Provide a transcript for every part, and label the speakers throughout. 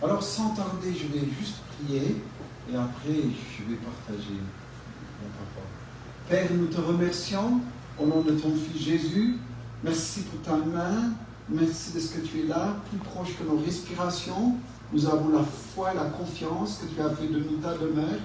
Speaker 1: Alors, sans tarder, je vais juste prier et après, je vais partager la parole. Père, nous te remercions au nom de ton Fils Jésus. Merci pour ta main. Merci de ce que tu es là, plus proche que nos respirations. Nous avons la foi et la confiance que tu as fait de nous ta demeure.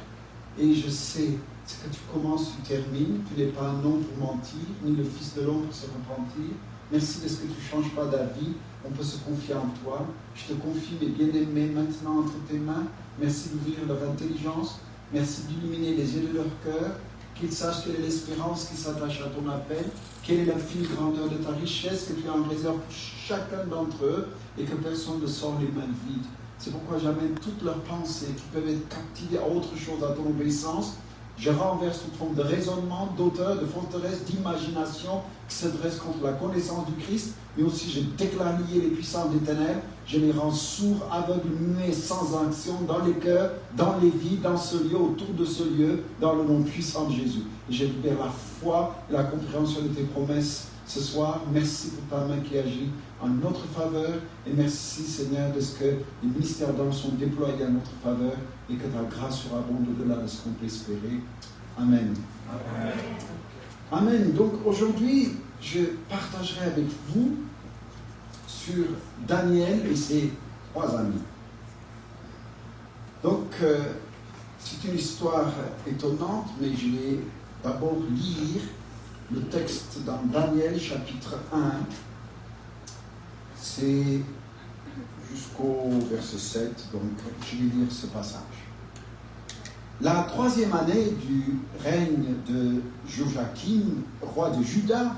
Speaker 1: Et je sais, ce que tu commences, tu termines. Tu n'es pas un homme pour mentir, ni le Fils de l'homme pour se repentir. Merci de ce que tu ne changes pas d'avis. On peut se confier en toi. Je te confie mes bien-aimés maintenant entre tes mains. Merci d'ouvrir leur intelligence. Merci d'illuminer les yeux de leur cœur. Qu'ils sachent quelle est l'espérance qui s'attache à ton appel. Quelle est l'infinie grandeur de ta richesse que tu as en réserve pour chacun d'entre eux et que personne ne sort les mains vides. C'est pourquoi j'amène toutes leurs pensées qui peuvent être captivées à autre chose, à ton obéissance. Je renverse toute forme de raisonnement, d'auteur, de forteresse, d'imagination qui se dresse contre la connaissance du Christ, mais aussi je déclare lier les puissances des ténèbres, je les rends sourds, aveugles, muets, sans action, dans les cœurs, dans les vies, dans ce lieu, autour de ce lieu, dans le nom puissant de Jésus. Et je libère la foi et la compréhension de tes promesses ce soir. Merci pour ta main qui agit en notre faveur, et merci Seigneur de ce que les ministères d'hommes sont déployés à notre faveur, et que ta grâce surabonde au-delà de ce qu'on peut espérer. Amen. Amen. Amen. Donc aujourd'hui, je partagerai avec vous sur Daniel et ses 3 amis. Donc, c'est une histoire étonnante, mais je vais d'abord lire le texte dans Daniel chapitre 1. C'est jusqu'au verset 7, donc je vais lire ce passage. La 3e année du règne de Joachim, roi de Juda,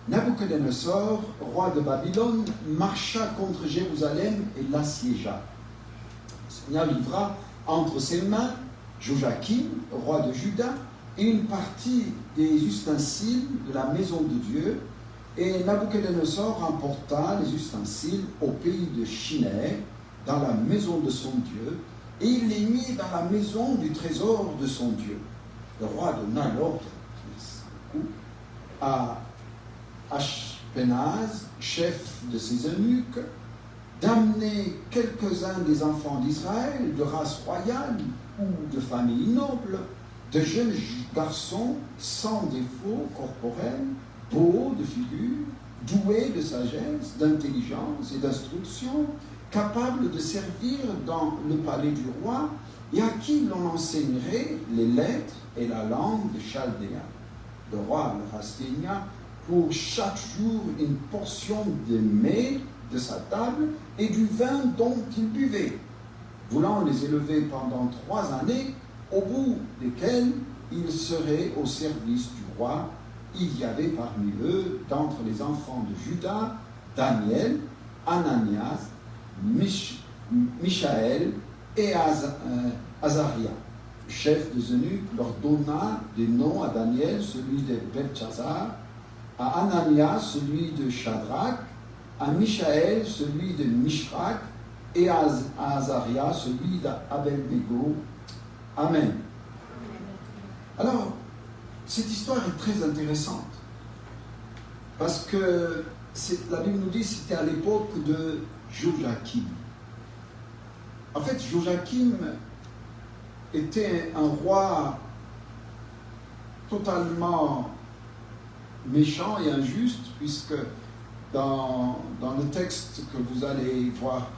Speaker 1: Nabuchodonosor, roi de Babylone, marcha contre Jérusalem et l'assiégea. Le Seigneur livra entre ses mains Joachim, roi de Juda, et une partie des ustensiles de la maison de Dieu, et Nabuchodonosor emporta les ustensiles au pays de Shinér, dans la maison de son Dieu, et il les mit dans la maison du trésor de son Dieu. Le roi donna l'ordre à Ashpenaz, chef de ses eunuques, d'amener quelques-uns des enfants d'Israël, de race royale ou de famille noble, de jeunes garçons sans défaut corporel, beaux de figure, doués de sagesse, d'intelligence et d'instruction, capables de servir dans le palais du roi, et à qui l'on enseignerait les lettres et la langue des Chaldéens. Le roi leur assigna pour chaque jour une portion de mets de sa table et du vin dont il buvait, voulant les élever pendant 3 années, au bout desquelles ils seraient au service du roi. Il y avait parmi eux, d'entre les enfants de Juda, Daniel, Ananias, Michaël et Azaria. Le chef des eunuques leur donna des noms: à Daniel celui de Beltshazar, à Ananias celui de Shadrach, à Michaël celui de Mishrak, et à Azaria celui d'Abel-Nego. Amen. Alors, cette histoire est très intéressante, parce que la Bible nous dit que c'était à l'époque de Joachim. En fait, Joachim était un roi totalement méchant et injuste, puisque dans le texte que vous allez voir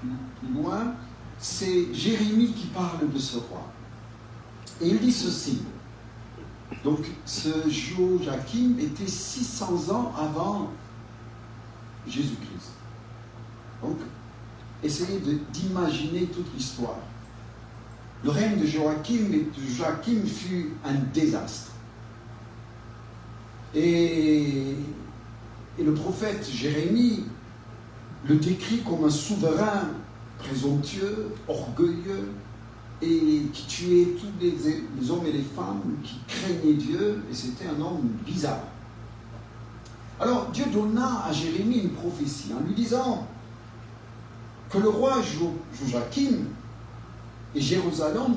Speaker 1: plus loin, c'est Jérémie qui parle de ce roi. Et il dit ceci. Donc, ce Joachim était 600 ans avant Jésus-Christ. Donc, essayez d'imaginer toute l'histoire. Le règne de Joachim fut un désastre. Et le prophète Jérémie le décrit comme un souverain présomptueux, orgueilleux, et qui tuait tous les hommes et les femmes qui craignaient Dieu, et c'était un homme bizarre. Alors Dieu donna à Jérémie une prophétie en lui disant que le roi Joachim et Jérusalem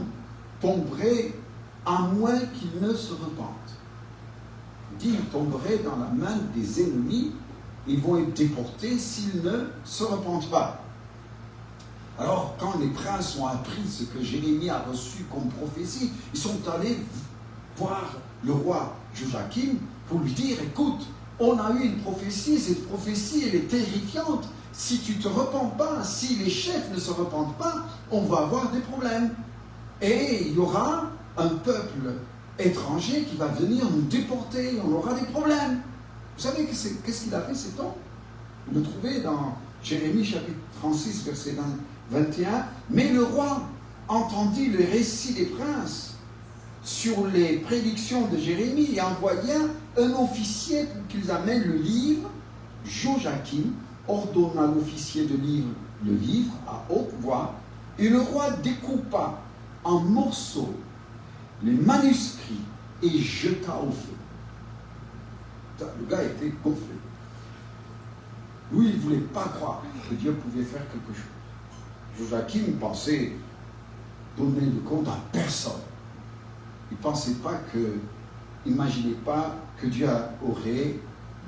Speaker 1: tomberaient à moins qu'il ne se repente. Il dit, ils tomberaient dans la main des ennemis, ils vont être déportés s'ils ne se repentent pas. Alors, quand les princes ont appris ce que Jérémie a reçu comme prophétie, ils sont allés voir le roi Joachim pour lui dire, écoute, on a eu une prophétie, cette prophétie elle est terrifiante. Si tu ne te repens pas, si les chefs ne se repentent pas, on va avoir des problèmes. Et il y aura un peuple étranger qui va venir nous déporter, on aura des problèmes. Vous savez qu'est-ce qu'il a fait cet homme? Vous le trouvez dans Jérémie chapitre 36, verset 21. Mais le roi entendit le récit des princes sur les prédictions de Jérémie et envoya un officier pour qu'ils amènent le livre. Joachim ordonna à l'officier de lire le livre à haute voix, et le roi découpa en morceaux les manuscrits et jeta au feu. Le gars était gonflé. Lui, il ne voulait pas croire que Dieu pouvait faire quelque chose. Joachim pensait donner le compte à personne. Il ne pensait pas que, imaginez pas que Dieu aurait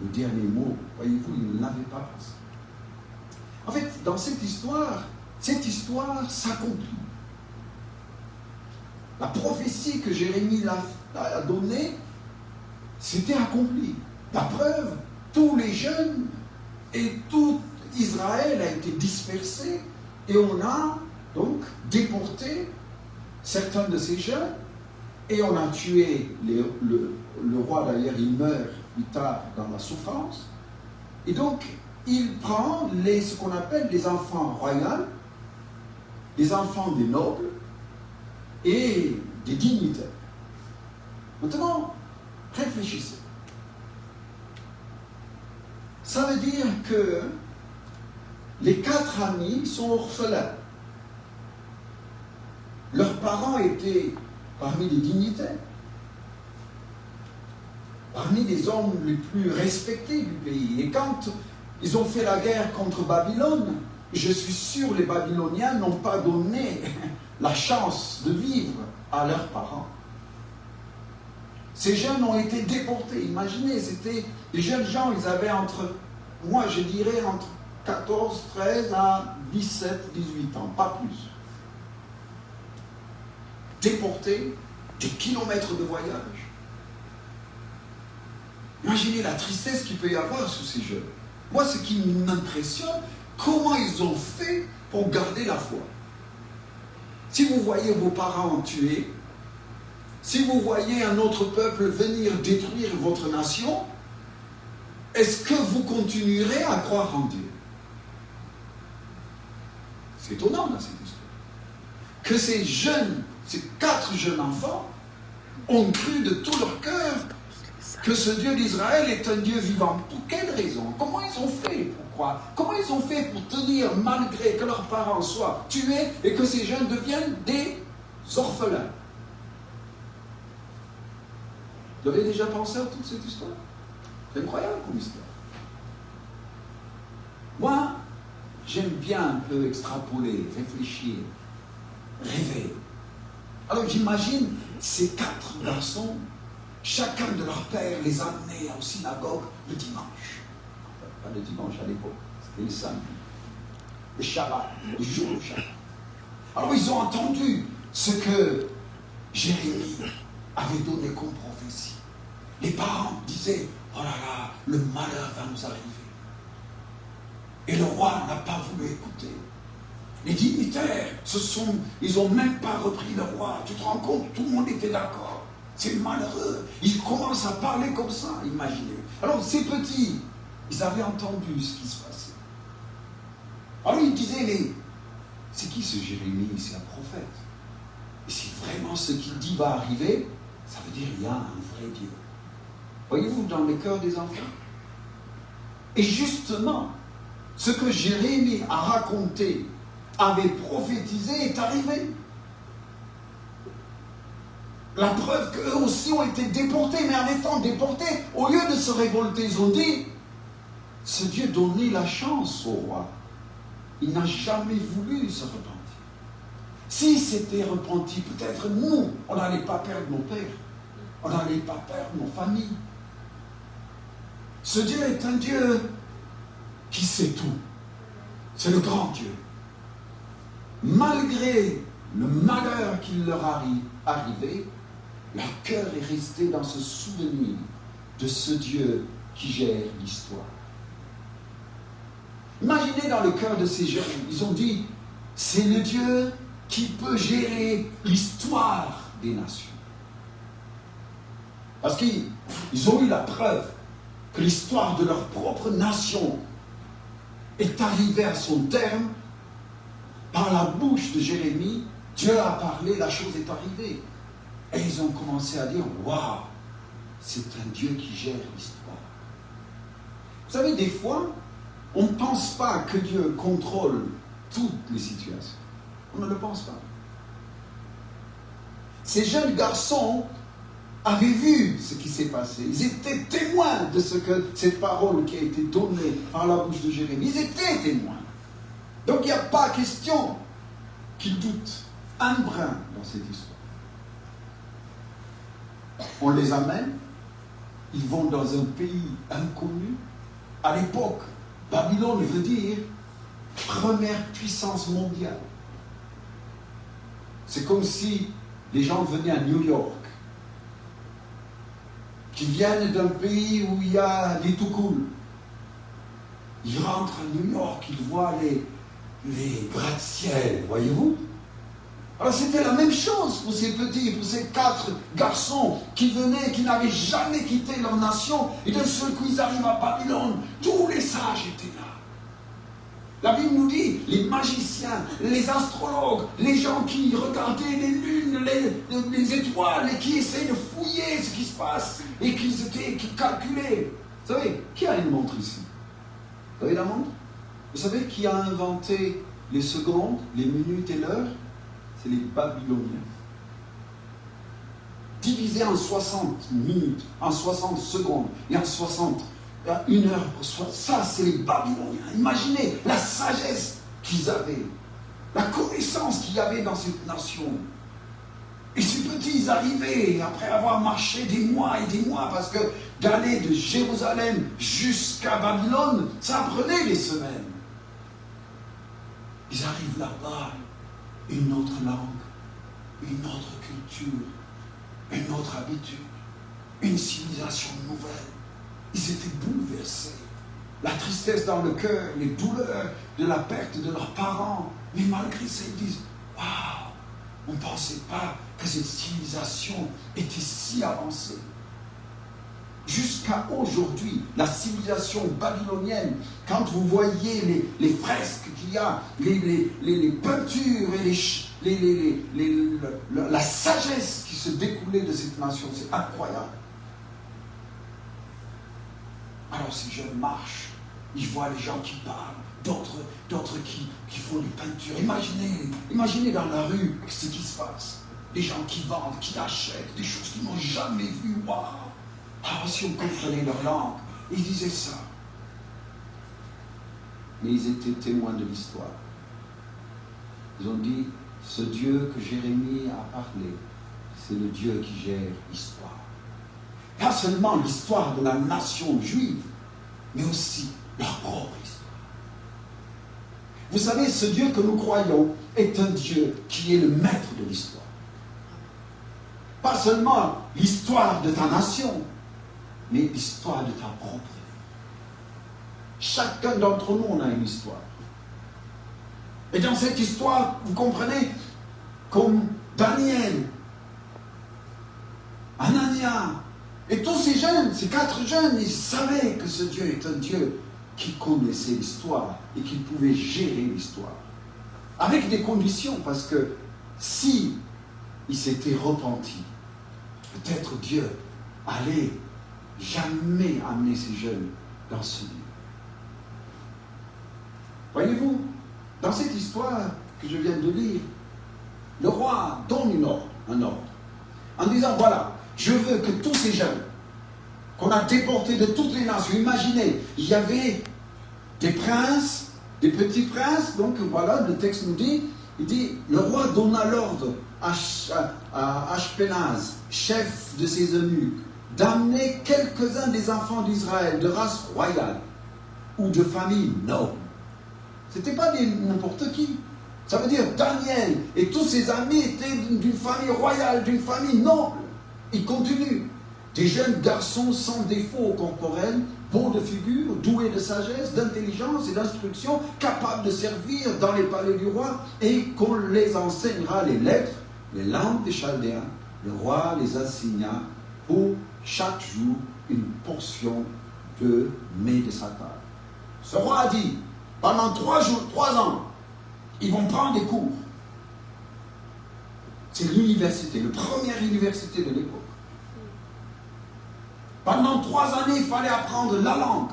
Speaker 1: le dernier mot. Voyez-vous, il ne l'avait pas pensé. En fait, dans cette histoire s'accomplit. La prophétie que Jérémie a donnée, c'était accompli. La preuve, tous les jeunes et tout Israël a été dispersé et on a donc déporté certains de ces jeunes et on a tué le roi. D'ailleurs, il meurt plus tard dans la souffrance. Et donc, il prend ce qu'on appelle les enfants royaux, les enfants des nobles et des dignitaires. Maintenant, réfléchissez. Ça veut dire que les 4 amis sont orphelins. Leurs parents étaient parmi les dignitaires, parmi les hommes les plus respectés du pays. Et quand ils ont fait la guerre contre Babylone, je suis sûr que les Babyloniens n'ont pas donné la chance de vivre à leurs parents. Ces jeunes ont été déportés. Imaginez, c'était des jeunes gens, ils avaient entre 14, 13 à 17, 18 ans, pas plus. Déportés, des kilomètres de voyage. Imaginez la tristesse qu'il peut y avoir sous ces jeunes. Moi, ce qui m'impressionne, comment ils ont fait pour garder la foi. Si vous voyez vos parents tués, si vous voyez un autre peuple venir détruire votre nation, est-ce que vous continuerez à croire en Dieu? C'est étonnant dans cette histoire. Que ces jeunes, ces 4 jeunes enfants, ont cru de tout leur cœur que ce Dieu d'Israël est un Dieu vivant. Pour quelle raison? Comment ils ont fait pour croire? Comment ils ont fait pour tenir malgré que leurs parents soient tués et que ces jeunes deviennent des orphelins? Vous avez déjà pensé à toute cette histoire? C'est incroyable comme histoire. Moi, j'aime bien un peu extrapoler, réfléchir, rêver. Alors j'imagine ces 4 garçons, chacun de leur père les amenait au synagogue le dimanche. Enfin, pas le dimanche à l'époque, c'était le samedi. Le Shabbat, le jour du Shabbat. Alors ils ont entendu ce que Jérémie avait donné comme prophétie. Les parents disaient, oh là là, le malheur va nous arriver. Et le roi n'a pas voulu écouter. Les dignitaires, ils n'ont même pas repris le roi. Tu te rends compte, tout le monde était d'accord. C'est malheureux. Ils commencent à parler comme ça, imaginez. Alors ces petits, ils avaient entendu ce qui se passait. Alors ils disaient, mais c'est qui ce Jérémie? C'est un prophète. Et si vraiment ce qu'il dit va arriver, ça veut dire qu'il y a un vrai Dieu. Voyez-vous dans le cœur des enfants? Et justement, ce que Jérémie a raconté, avait prophétisé, est arrivé. La preuve qu'eux aussi ont été déportés, mais en étant déportés, au lieu de se révolter, ils ont dit, ce Dieu donnait la chance au roi. Il n'a jamais voulu se repentir. S'il s'était repenti, peut-être nous, on n'allait pas perdre nos pères. On n'allait pas perdre nos familles. Ce Dieu est un Dieu qui sait tout. C'est le grand Dieu. malgré le malheur qui leur arrivait, leur cœur est resté dans ce souvenir de ce Dieu qui gère l'histoire. Imaginez dans le cœur de ces jeunes, ils ont dit, c'est le Dieu qui peut gérer l'histoire des nations. Parce qu'ils ont eu la preuve que l'histoire de leur propre nation est arrivée à son terme par la bouche de Jérémie. Dieu a parlé, la chose est arrivée. Et ils ont commencé à dire, waouh, c'est un Dieu qui gère l'histoire. Vous savez, des fois, on ne pense pas que Dieu contrôle toutes les situations. On ne le pense pas. Ces jeunes garçons avaient vu ce qui s'est passé. Ils étaient témoins de cette parole qui a été donnée par la bouche de Jérémie. Ils étaient témoins. Donc il n'y a pas question qu'ils doutent un brin dans cette histoire. On les amène, ils vont dans un pays inconnu. À l'époque, Babylone veut dire première puissance mondiale. C'est comme si les gens venaient à New York, qui viennent d'un pays où il y a des tout cool. Ils rentrent à New York, ils voient les gratte-ciel, voyez-vous? Alors c'était la même chose pour ces petits, pour ces 4 garçons qui venaient, qui n'avaient jamais quitté leur nation, et d'un seul coup ils arrivent à Babylone, tous les sages étaient là. La Bible nous dit, les magiciens, les astrologues, les gens qui regardaient les lunes, les étoiles, et qui essayaient de fouiller ce qui se passe, et qui calculaient. Vous savez, qui a une montre ici? Vous avez la montre? Vous savez qui a inventé les secondes, les minutes et l'heure? C'est les Babyloniens. Divisé en 60 minutes, en 60 secondes et en 60, 1 heure pour soi. Ça, c'est les Babyloniens. Imaginez la sagesse qu'ils avaient, la connaissance qu'il y avait dans cette nation. Et ces petits, ils arrivaient, après avoir marché des mois et des mois, parce que d'aller de Jérusalem jusqu'à Babylone, ça prenait des semaines. Ils arrivent là-bas, une autre langue, une autre culture, une autre habitude, une civilisation nouvelle. Ils étaient bouleversés. La tristesse dans le cœur, les douleurs de la perte de leurs parents. Mais malgré ça, ils disent, waouh, on ne pensait pas que cette civilisation était si avancée. Jusqu'à aujourd'hui, la civilisation babylonienne, quand vous voyez les fresques qu'il y a, les peintures et la sagesse qui se découlait de cette nation, c'est incroyable. Alors ces jeunes marchent, ils voient les gens qui parlent, d'autres qui font des peintures. Imaginez dans la rue ce qui se passe. Des gens qui vendent, qui achètent, des choses qu'ils n'ont jamais vues. Waouh! Ah, si on comprenait leur langue, ils disaient ça. Mais ils étaient témoins de l'histoire. Ils ont dit, ce Dieu que Jérémie a parlé, c'est le Dieu qui gère l'histoire. Pas seulement l'histoire de la nation juive, mais aussi leur propre histoire. Vous savez, ce Dieu que nous croyons est un Dieu qui est le maître de l'histoire. Pas seulement l'histoire de ta nation, mais l'histoire de ta propre vie. Chacun d'entre nous, on a une histoire. Et dans cette histoire, vous comprenez, comme Daniel, Anania, et tous ces jeunes, ces 4 jeunes, ils savaient que ce Dieu est un Dieu qui connaissait l'histoire et qui pouvait gérer l'histoire. Avec des conditions, parce que si ils s'étaient repentis, peut-être Dieu allait jamais amener ces jeunes dans ce lieu. Voyez-vous, dans cette histoire que je viens de lire, le roi donne un ordre, en disant, voilà, je veux que tous ces jeunes qu'on a déportés de toutes les nations, imaginez, il y avait des princes, des petits princes, donc voilà, le texte nous dit, il dit, le roi donna l'ordre à Ashpenaz, chef de ses eunuques, d'amener quelques-uns des enfants d'Israël de race royale ou de famille noble. Ce n'était pas n'importe qui. Ça veut dire Daniel et tous ses amis étaient d'une famille royale, d'une famille noble. Il continue. Des jeunes garçons sans défaut corporel, beaux de figure, doués de sagesse, d'intelligence et d'instruction, capables de servir dans les palais du roi, et qu'on les enseignera les lettres, les langues des Chaldéens. Le roi les assigna pour chaque jour une portion de mets de sa table. Ce roi a dit, pendant 3 ans, ils vont prendre des cours. C'est l'université, la première université de l'époque. Pendant 3 années, il fallait apprendre la langue.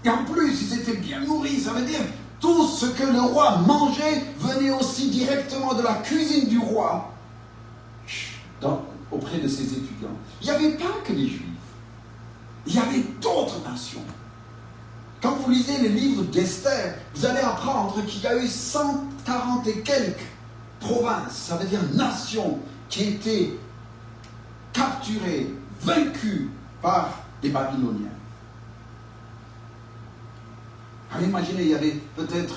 Speaker 1: Et en plus, ils étaient bien nourris. Ça veut dire, tout ce que le roi mangeait venait aussi directement de la cuisine du roi auprès de ses étudiants. Il n'y avait pas que les Juifs. Il y avait d'autres nations. Quand vous lisez le livre d'Esther, vous allez apprendre qu'il y a eu 140 et quelques provinces, ça veut dire nations, qui étaient capturées, vaincues par des Babyloniens. Alors imaginez, il y avait peut-être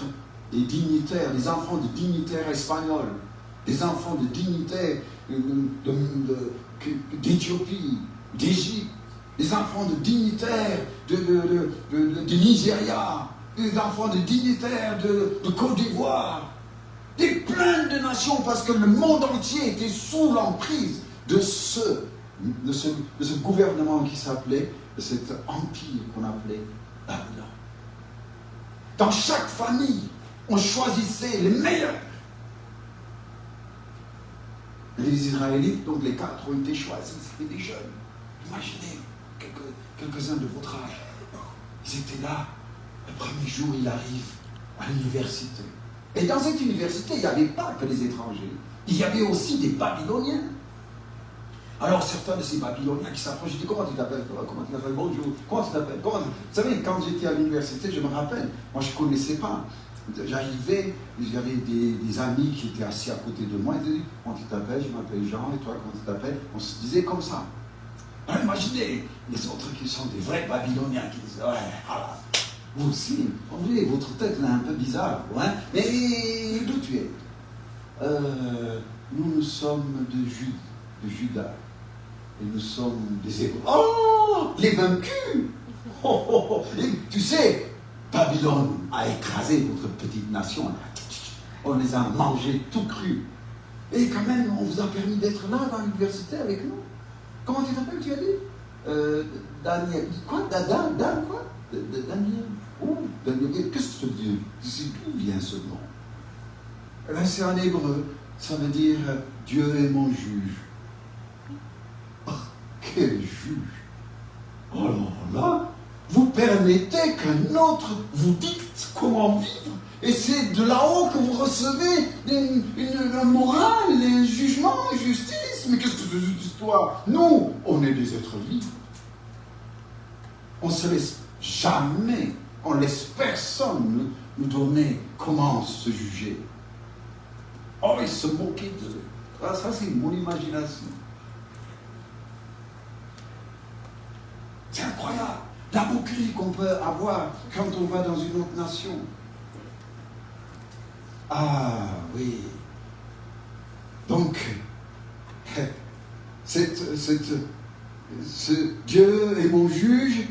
Speaker 1: des dignitaires, des enfants de dignitaires espagnols, des enfants de dignitaires d'Éthiopie, d'Égypte, des enfants de dignitaires de Nigeria, des enfants de dignitaires de Côte d'Ivoire, des plein de nations, parce que le monde entier était sous l'emprise de ce gouvernement qui s'appelait, de cet empire qu'on appelait Babylone. Dans chaque famille, on choisissait les meilleurs. Les Israélites, donc les 4 ont été choisis, c'était des jeunes. Imaginez, quelques-uns de votre âge, ils étaient là, le premier jour, ils arrivent à l'université. Et dans cette université, il n'y avait pas que les étrangers, il y avait aussi des Babyloniens. Alors certains de ces Babyloniens qui s'approchent, je dis, comment tu t'appelles? Comment tu t'appelles? Bonjour. Comment tu t'appelles? Vous savez, quand j'étais à l'université, je me rappelle, moi je ne connaissais pas. J'arrivais, j'avais des amis qui étaient assis à côté de moi, ils disaient, comment tu t'appelles? Je m'appelle Jean, et toi, comment tu t'appelles? On se disait comme ça. Alors imaginez les autres qui sont des vrais Babyloniens qui disent, ouais, voilà, vous aussi, vous voyez, votre tête là un peu bizarre, hein? Mais d'où tu es? Nous sommes de Juda. Et nous sommes des Hébreux. Oh, les vaincus! Oh, oh, oh. Et, tu sais, Babylone a écrasé votre petite nation. On les a mangés tout crus. Et quand même, on vous a permis d'être là dans l'université avec nous. Comment tu t'appelles, tu as dit? Daniel. Quoi? Dan quoi? Daniel. Oh, Daniel. Qu'est-ce que ça veut dire? D'où vient ce nom? Eh bien, c'est en hébreu. Ça veut dire Dieu est mon juge. Oh, quel juge! Alors là, vous permettez qu'un autre vous dicte comment vivre, et c'est de là-haut que vous recevez une morale, un jugement, une justice. Mais qu'est-ce que c'est cette histoire? Nous, on est des êtres vivants. On ne se laisse jamais, on ne laisse personne nous donner comment se juger. Oh, ils se moquaient d'eux. Ah, ça, c'est mon imagination. C'est incroyable, la moquerie qu'on peut avoir quand on va dans une autre nation. Ah oui. Donc, ce Dieu est mon juge.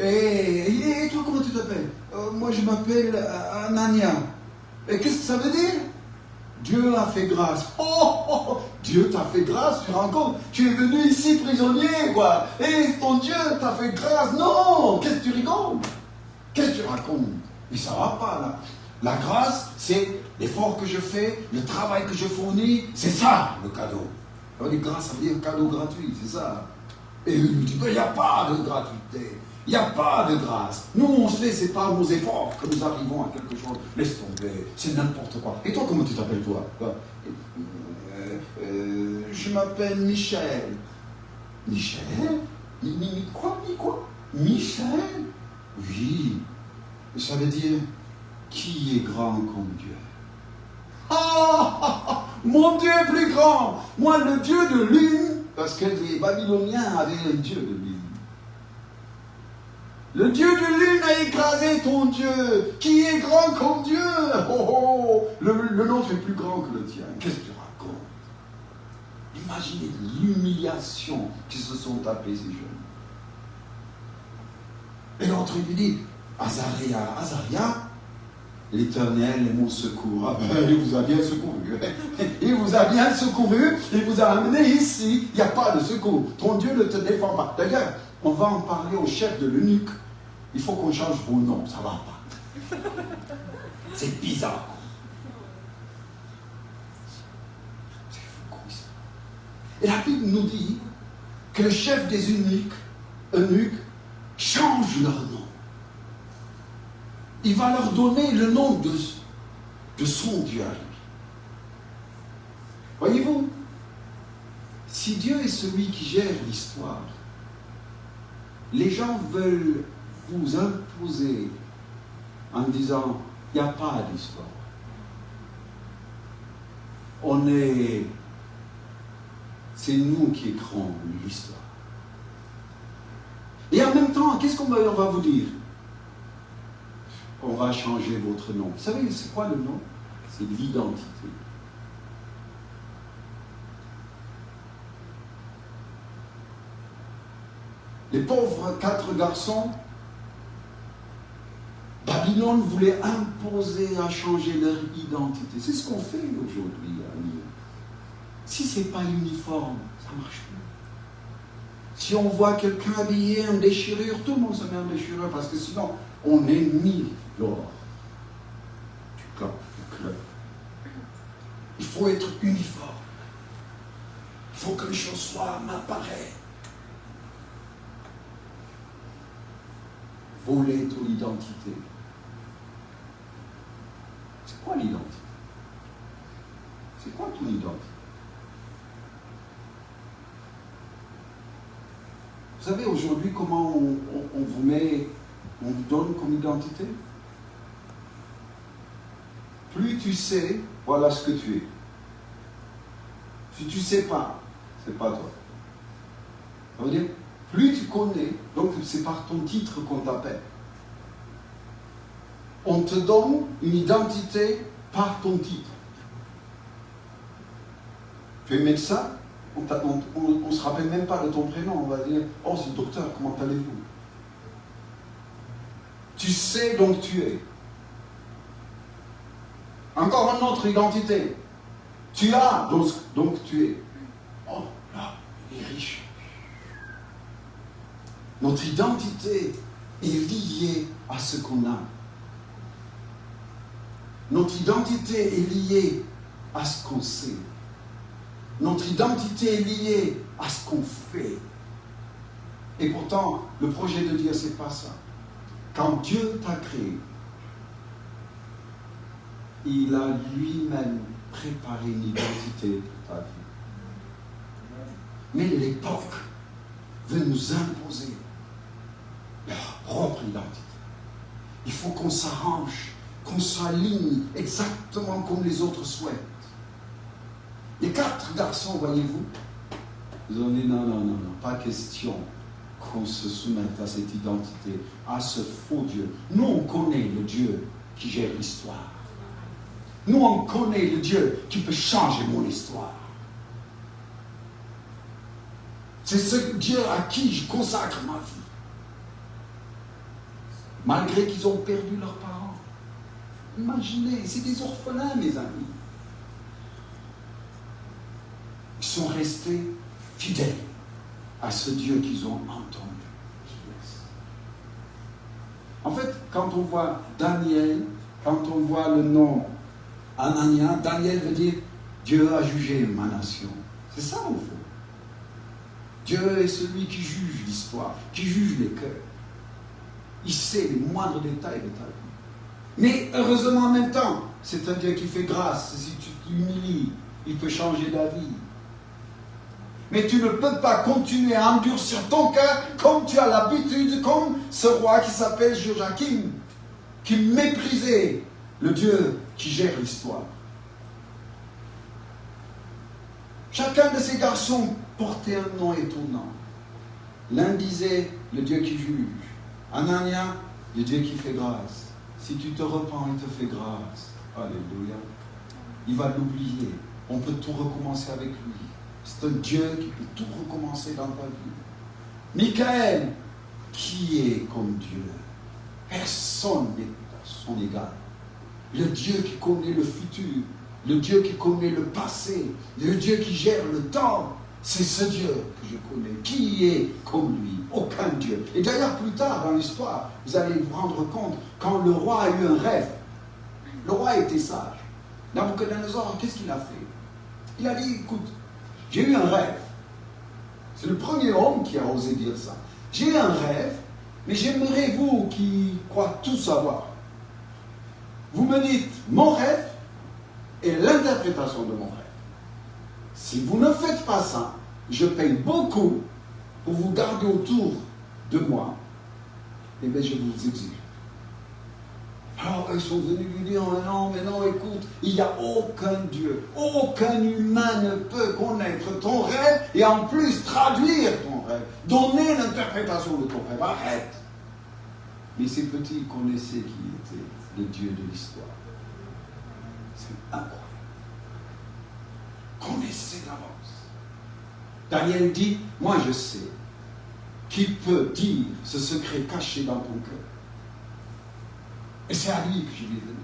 Speaker 1: Et toi, comment tu t'appelles? Moi, je m'appelle Anania. Et qu'est-ce que ça veut dire? Dieu a fait grâce. Oh, Dieu t'a fait grâce, tu te rends compte? Tu es venu ici prisonnier, quoi. Et ton Dieu t'a fait grâce. Non, qu'est-ce que tu rigoles? Qu'est-ce que tu racontes? Mais ça va pas, là. La grâce, c'est l'effort que je fais, le travail que je fournis. C'est ça, le cadeau. Alors, les grâces, ça veut dire cadeau gratuit, c'est ça. Et il me dit, il n'y a pas de gratuité. Il n'y a pas de grâce. Nous, on sait, c'est pas nos efforts que nous arrivons à quelque chose. Laisse tomber, c'est n'importe quoi. Et toi, comment tu t'appelles, toi? Je m'appelle Michel. Michel? Quoi? Michel? Oui. Ça veut dire, qui est grand comme Dieu? Ah, mon Dieu est plus grand. Moi, le Dieu de l'une, parce que les Babyloniens avaient un Dieu de l'une. Le Dieu de lune a écrasé ton Dieu, qui est grand comme Dieu. Oh, oh, le nôtre est plus grand que le tien. Qu'est-ce que tu racontes? Imaginez l'humiliation qui se sont tapés ces jeunes. Et l'autre lui dit, Azaria, l'Éternel est mon secours. Ah ben, il vous a bien secouru. Il vous a bien secouru, il vous a amené ici. Il n'y a pas de secours. Ton Dieu ne te défend pas. D'ailleurs, on va en parler au chef de l'eunuque. Il faut qu'on change vos noms, ça ne va pas. C'est bizarre. C'est fou comme ça. Et la Bible nous dit que le chef des eunuques change leur nom. Il va leur donner le nom de son Dieu à lui. Voyez-vous, si Dieu est celui qui gère l'histoire, les gens veulent vous imposer en disant, il n'y a pas d'histoire. C'est nous qui écrivons l'histoire. Et en même temps, qu'est-ce qu'on va vous dire? On va changer votre nom. Vous savez, c'est quoi le nom? C'est l'identité. Les pauvres 4 garçons, Babylone voulait imposer à changer leur identité. C'est ce qu'on fait aujourd'hui, amis. Si ce n'est pas uniforme, ça ne marche plus. Si on voit quelqu'un habillé en déchirure, tout le monde se met en déchirure parce que sinon, on est mis dehors du club. Il faut être uniforme. Il faut que les choses soient pareilles. Voler ton identité. C'est quoi l'identité? C'est quoi ton identité? Vous savez aujourd'hui comment on vous met, on vous donne comme identité? Plus tu sais, voilà ce que tu es. Si tu ne sais pas, c'est pas toi. Ça veut dire, plus tu connais, donc c'est par ton titre qu'on t'appelle. On te donne une identité par ton titre. Tu es médecin, on ne se rappelle même pas de ton prénom, on va dire, oh c'est le docteur, comment allez-vous? Tu sais donc tu es. Encore une autre identité. Tu as, donc tu es. Oh là, il est riche. Notre identité est liée à ce qu'on a. Notre identité est liée à ce qu'on sait. Notre identité est liée à ce qu'on fait. Et pourtant, le projet de Dieu, c'est pas ça. Quand Dieu t'a créé, il a lui-même préparé une identité pour ta vie. Mais l'époque veut nous imposer leur propre identité. Il faut qu'on s'arrange, qu'on s'aligne exactement comme les autres souhaitent. Les 4 garçons, voyez-vous, ils ont dit non, pas question qu'on se soumette à cette identité, à ce faux Dieu. Nous, on connaît le Dieu qui gère l'histoire. Nous, on connaît le Dieu qui peut changer mon histoire. C'est ce Dieu à qui je consacre ma vie. Malgré qu'ils ont perdu leurs parents. Imaginez, c'est des orphelins, mes amis. Ils sont restés fidèles à ce Dieu qu'ils ont entendu. En fait, quand on voit Daniel, quand on voit le nom Anania, Daniel veut dire Dieu a jugé ma nation. C'est ça au fond. Dieu est celui qui juge l'histoire, qui juge les cœurs. Il sait les moindres détails de ta vie. Mais heureusement en même temps, c'est un Dieu qui fait grâce. Si tu t'humilies, il peut changer la vie. Mais tu ne peux pas continuer à endurcir ton cœur comme tu as l'habitude, comme ce roi qui s'appelle Joachim, qui méprisait le Dieu qui gère l'histoire. Chacun de ces garçons portait un nom étonnant. L'un disait le Dieu qui juge, Anania, le Dieu qui fait grâce. Si tu te repens, il te fait grâce. Alléluia. Il va l'oublier. On peut tout recommencer avec lui. C'est un Dieu qui peut tout recommencer dans ta vie. Michael, qui est comme Dieu? Personne n'est à son égal. Le Dieu qui connaît le futur, le Dieu qui connaît le passé, le Dieu qui gère le temps, c'est ce Dieu que je connais. Qui est comme lui? Aucun Dieu. Et d'ailleurs, plus tard dans l'histoire, vous allez vous rendre compte, quand le roi a eu un rêve, le roi était sage. Nabuchodonosor, qu'est-ce qu'il a fait? Il a dit, écoute, j'ai eu un rêve. C'est le premier homme qui a osé dire ça. J'ai eu un rêve, mais j'aimerais vous qui croyez tout savoir. Vous me dites mon rêve et l'interprétation de mon rêve. Si vous ne faites pas ça, je paye beaucoup pour vous garder autour de moi, et bien je vous exile. Alors ils sont venus lui dire, non, mais non, écoute, il n'y a aucun Dieu, aucun humain ne peut connaître ton rêve et en plus traduire ton rêve, donner l'interprétation de ton rêve. Arrête. Mais ces petits connaissaient qui était le Dieu de l'histoire. C'est incroyable. Connaissez d'avance. Daniel dit, moi je sais qui peut dire ce secret caché dans ton cœur. Et c'est à lui que je vais venir.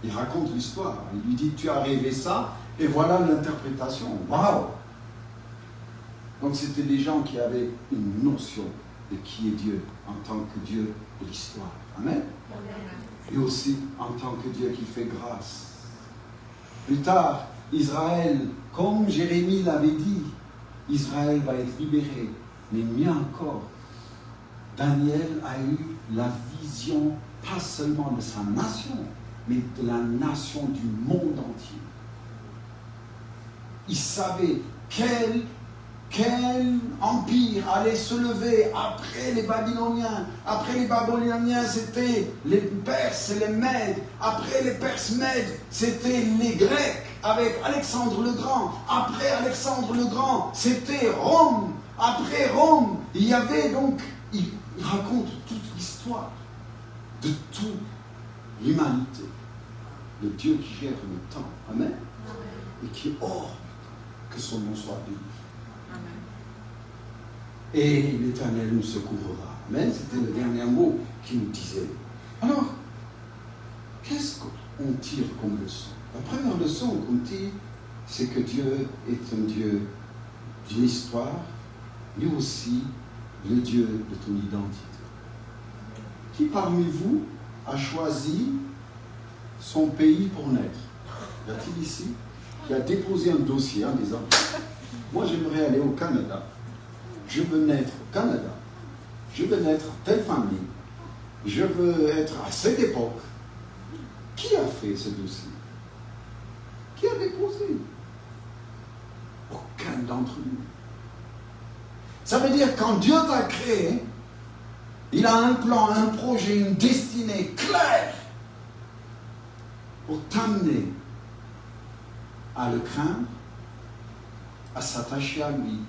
Speaker 1: Il raconte l'histoire. Il lui dit, tu as rêvé ça, et voilà l'interprétation. Waouh! Donc c'était des gens qui avaient une notion de qui est Dieu en tant que Dieu de l'histoire. Amen? Et aussi en tant que Dieu qui fait grâce. Plus tard, Israël, comme Jérémie l'avait dit, Israël va être libéré. Mais mieux encore, Daniel a eu la vision, pas seulement de sa nation, mais de la nation du monde entier. Il savait quel empire allait se lever après les Babyloniens. Après les Babyloniens, c'était les Perses et les Mèdes. Après les Perses-Mèdes, c'était les Grecs avec Alexandre le Grand. Après Alexandre le Grand, c'était Rome. Après Rome, il y avait donc... Il raconte toute l'histoire de toute l'humanité. Le Dieu qui gère le temps. Amen. Et qui est hors que son nom soit béni. Et l'Éternel nous secourra. Amen. C'était le dernier mot qu'il nous disait. Alors, qu'est-ce qu'on tire comme leçon? La première leçon qu'on tire, c'est que Dieu est un Dieu d'une histoire, mais aussi le Dieu de ton identité. Qui parmi vous a choisi son pays pour naître? Y a-t-il ici qui a déposé un dossier en disant, moi j'aimerais aller au Canada, je veux naître au Canada, je veux naître telle famille, je veux être à cette époque. Qui a fait ce dossier? Qui a déposé? Aucun d'entre nous. Ça veut dire quand Dieu t'a créé, il a un plan, un projet, une destinée claire pour t'amener à le craindre, à s'attacher à lui,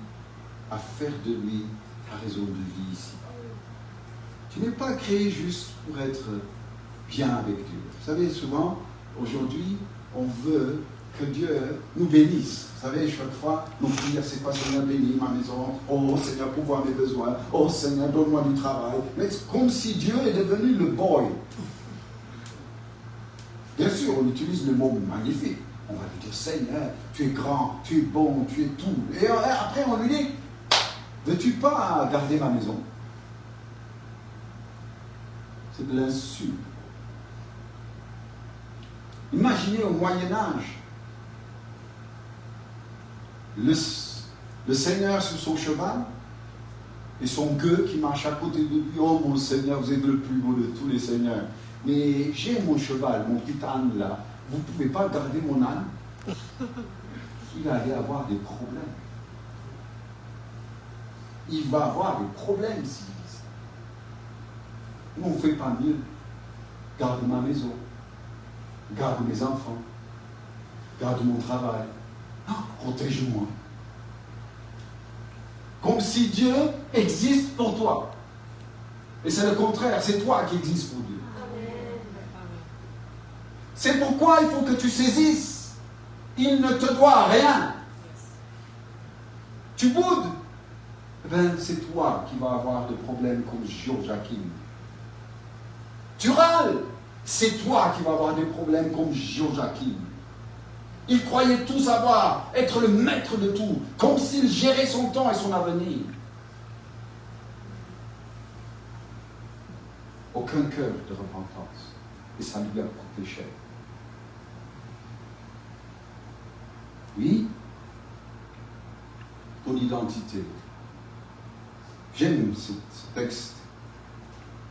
Speaker 1: à faire de lui ta raison de vie ici. Tu n'es pas créé juste pour être bien avec Dieu. Vous savez, souvent, aujourd'hui, on veut que Dieu nous bénisse. Vous savez, chaque fois, nos prières, c'est pas Seigneur, bénis ma maison. Oh Seigneur, pourvois mes besoins. Oh Seigneur, donne-moi du travail. Mais c'est comme si Dieu est devenu le boy. Bien sûr, on utilise le mot magnifique. On va lui dire, Seigneur, tu es grand, tu es bon, tu es tout. Et après, on lui dit, veux-tu pas garder ma maison? C'est de l'insulte. Imaginez au Moyen-Âge, le Seigneur sur son cheval et son gueux qui marche à côté de lui. Oh mon Seigneur, vous êtes le plus beau de tous les seigneurs. Mais j'ai mon cheval, mon petit âne là. Vous ne pouvez pas garder mon âne? Il allait avoir des problèmes. Il va avoir des problèmes s'il dit ça. Nous, on ne fait pas mieux. Garde ma maison. Garde mes enfants. Garde mon travail. Non, protège-moi. Comme si Dieu existe pour toi. Et c'est le contraire, c'est toi qui existes pour Dieu. C'est pourquoi il faut que tu saisisses. Il ne te doit rien. Tu boudes. Ben, c'est toi qui vas avoir des problèmes comme Joachim. Tu râles. C'est toi qui vas avoir des problèmes comme Joachim. Il croyait tout savoir, être le maître de tout, comme s'il gérait son temps et son avenir. Aucun cœur de repentance. Et ça lui a coûté cher. Oui, ton identité. J'aime ce texte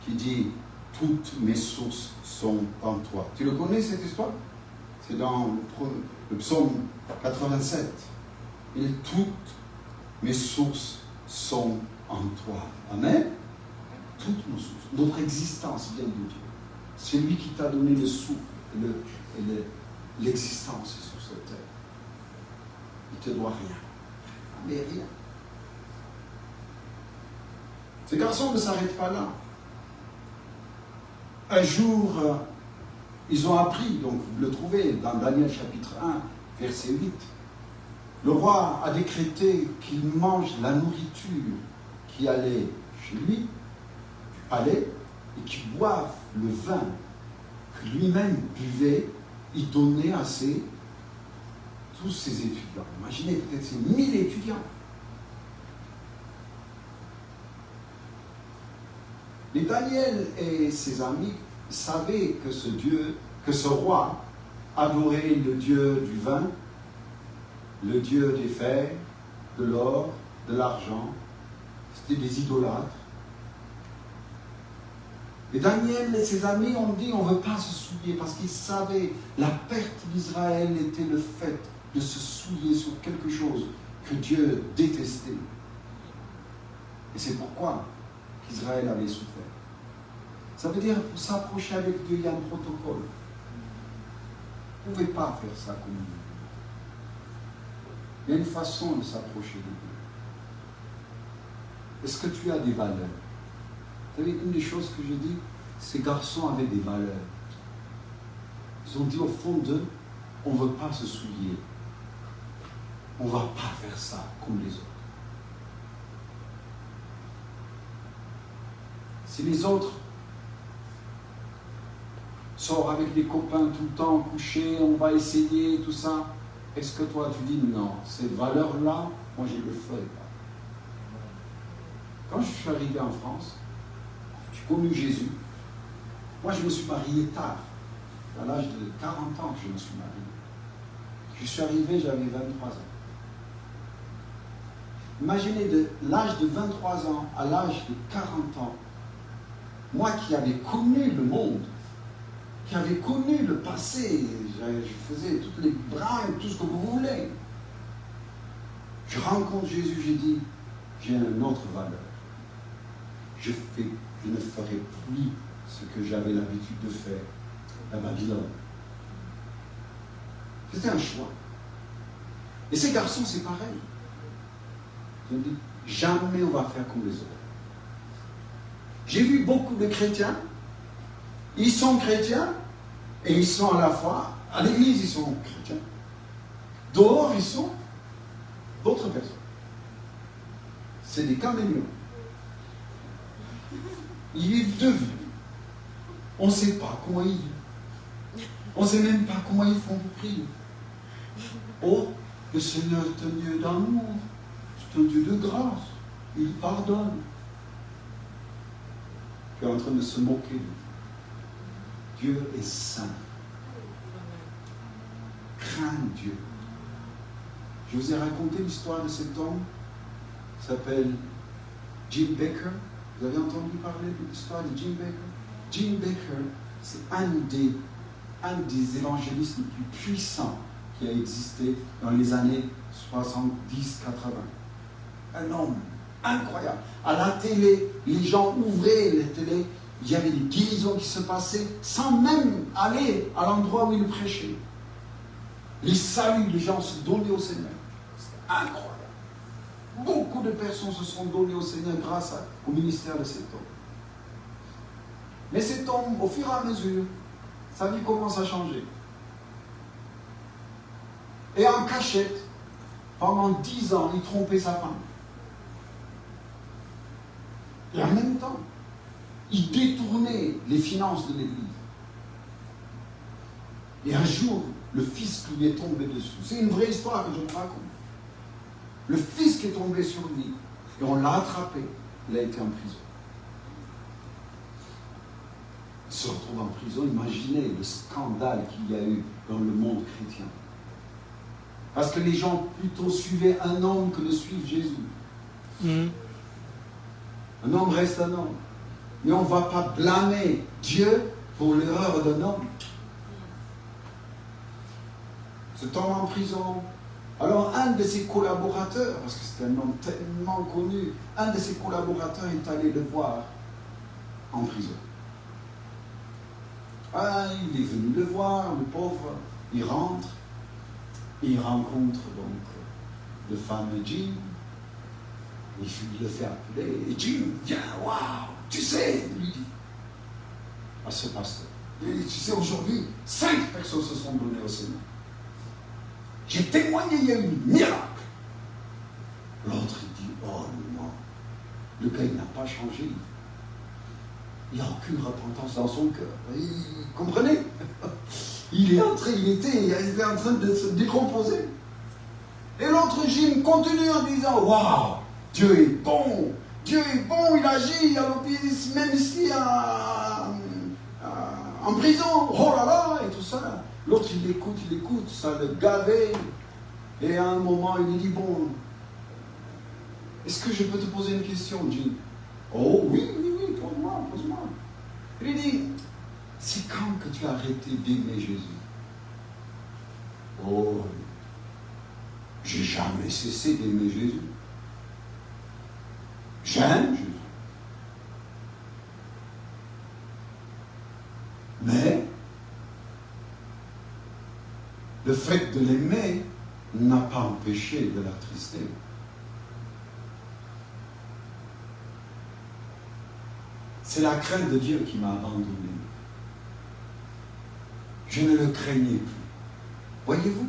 Speaker 1: qui dit « Toutes mes sources sont en toi ». Tu le connais cette histoire? C'est dans le psaume 87. Et toutes mes sources sont en toi. Amen. Toutes nos sources. Notre existence vient de Dieu. C'est lui qui t'a donné le souffle et l'existence sur cette terre. Il ne te doit rien. Mais rien. Ces garçons ne s'arrêtent pas là. Un jour, ils ont appris, donc vous le trouvez dans Daniel chapitre 1, verset 8. Le roi a décrété qu'il mange la nourriture qui allait chez lui, du palais, et qu'il boive le vin que lui-même buvait, il donnait à tous ses étudiants. Imaginez peut-être ces 1000 étudiants. Et Daniel et ses amis savaient que ce roi adorait le Dieu du vin, le Dieu des fers, de l'or, de l'argent. C'était des idolâtres. Et Daniel et ses amis ont dit on ne veut pas se souiller parce qu'ils savaient la perte d'Israël était le fait de se souiller sur quelque chose que Dieu détestait. Et c'est pourquoi Israël avait souffert. Ça veut dire pour s'approcher avec Dieu, il y a un protocole. Vous ne pouvez pas faire ça comme nous. Il y a une façon de s'approcher de Dieu. Est-ce que tu as des valeurs? Vous savez, une des choses que je dis, ces garçons avaient des valeurs. Ils ont dit au fond d'eux, on ne veut pas se souiller. On ne va pas faire ça comme les autres. Si les autres sortent avec des copains tout le temps, couchés, on va essayer, tout ça, est-ce que toi tu dis non, ces valeurs-là, moi je ne le ferai pas. Quand je suis arrivé en France, j'ai connu Jésus. Moi je me suis marié tard, à l'âge de 40 ans que je me suis marié. Je suis arrivé, j'avais 23 ans. Imaginez de l'âge de 23 ans à l'âge de 40 ans, moi qui avais connu le monde, qui avais connu le passé, je faisais toutes les bringues, tout ce que vous voulez. Je rencontre Jésus, j'ai dit, j'ai une autre valeur. Je ne ferai plus ce que j'avais l'habitude de faire à Babylone. C'était un choix. Et ces garçons, c'est pareil. Je me dis, jamais on va faire comme les autres. J'ai vu beaucoup de chrétiens, ils sont chrétiens, et ils sont à la fois, à l'église ils sont chrétiens, dehors ils sont d'autres personnes. C'est des caméléons. Ils vivent deux vies. On ne sait pas comment ils vivent. On ne sait même pas comment ils font pour prier. Oh, le Seigneur est un Dieu d'amour, c'est un Dieu de grâce, il pardonne. Tu es en train de se moquer. Dieu est saint. Crains Dieu. Je vous ai raconté l'histoire de cet homme qui s'appelle Jim Baker. Vous avez entendu parler de l'histoire de Jim Baker? Jim Baker, c'est un des évangélistes les plus puissants qui a existé dans les années 70-80. Un homme incroyable. À la télé, les gens ouvraient les télés, il y avait des guérisons qui se passaient sans même aller à l'endroit où il prêchait. Les saluts, les gens se donnaient au Seigneur. C'était incroyable. Beaucoup de personnes se sont données au Seigneur grâce au ministère de cet homme. Mais cet homme, au fur et à mesure, sa vie commence à changer. Et en cachette, pendant 10 ans, il trompait sa femme. Et en même temps, il détournait les finances de l'Église. Et un jour, le fisc lui est tombé dessus. C'est une vraie histoire que je vous raconte. Le fisc est tombé sur lui. Et on l'a attrapé. Il a été en prison. Il se retrouve en prison. Imaginez le scandale qu'il y a eu dans le monde chrétien. Parce que les gens plutôt suivaient un homme que de suivre Jésus. Un homme reste un homme. Mais on ne va pas blâmer Dieu pour l'erreur d'un homme. Cet homme en prison. Alors un de ses collaborateurs, parce que c'est un homme tellement connu, un de ses collaborateurs est allé le voir en prison. Ah, il est venu le voir, le pauvre, il rentre, et il rencontre donc le fameux Jim, il le fait appeler, et Jim, viens, waouh, tu sais, il lui dit à ce pasteur, il dit, tu sais, aujourd'hui, 5 personnes se sont données au Seigneur. J'ai témoigné, il y a eu un miracle. L'autre, il dit, oh non, le gars, il n'a pas changé. Il n'y a aucune repentance dans son cœur. Vous comprenez? Il était en train de se décomposer. Et l'autre Jim continue en disant, waouh, Dieu est bon, il agit, même ici en prison, oh là là, et tout ça. L'autre, il écoute, ça le gavait. Et à un moment, il lui dit, bon, est-ce que je peux te poser une question, Jim? Oh oui, pose-moi. Il lui dit, c'est quand que tu as arrêté d'aimer Jésus? Oh, j'ai jamais cessé d'aimer Jésus. J'aime Jésus. Mais le fait de l'aimer n'a pas empêché de l'attrister. C'est la crainte de Dieu qui m'a abandonné. Je ne le craignais plus. Voyez-vous?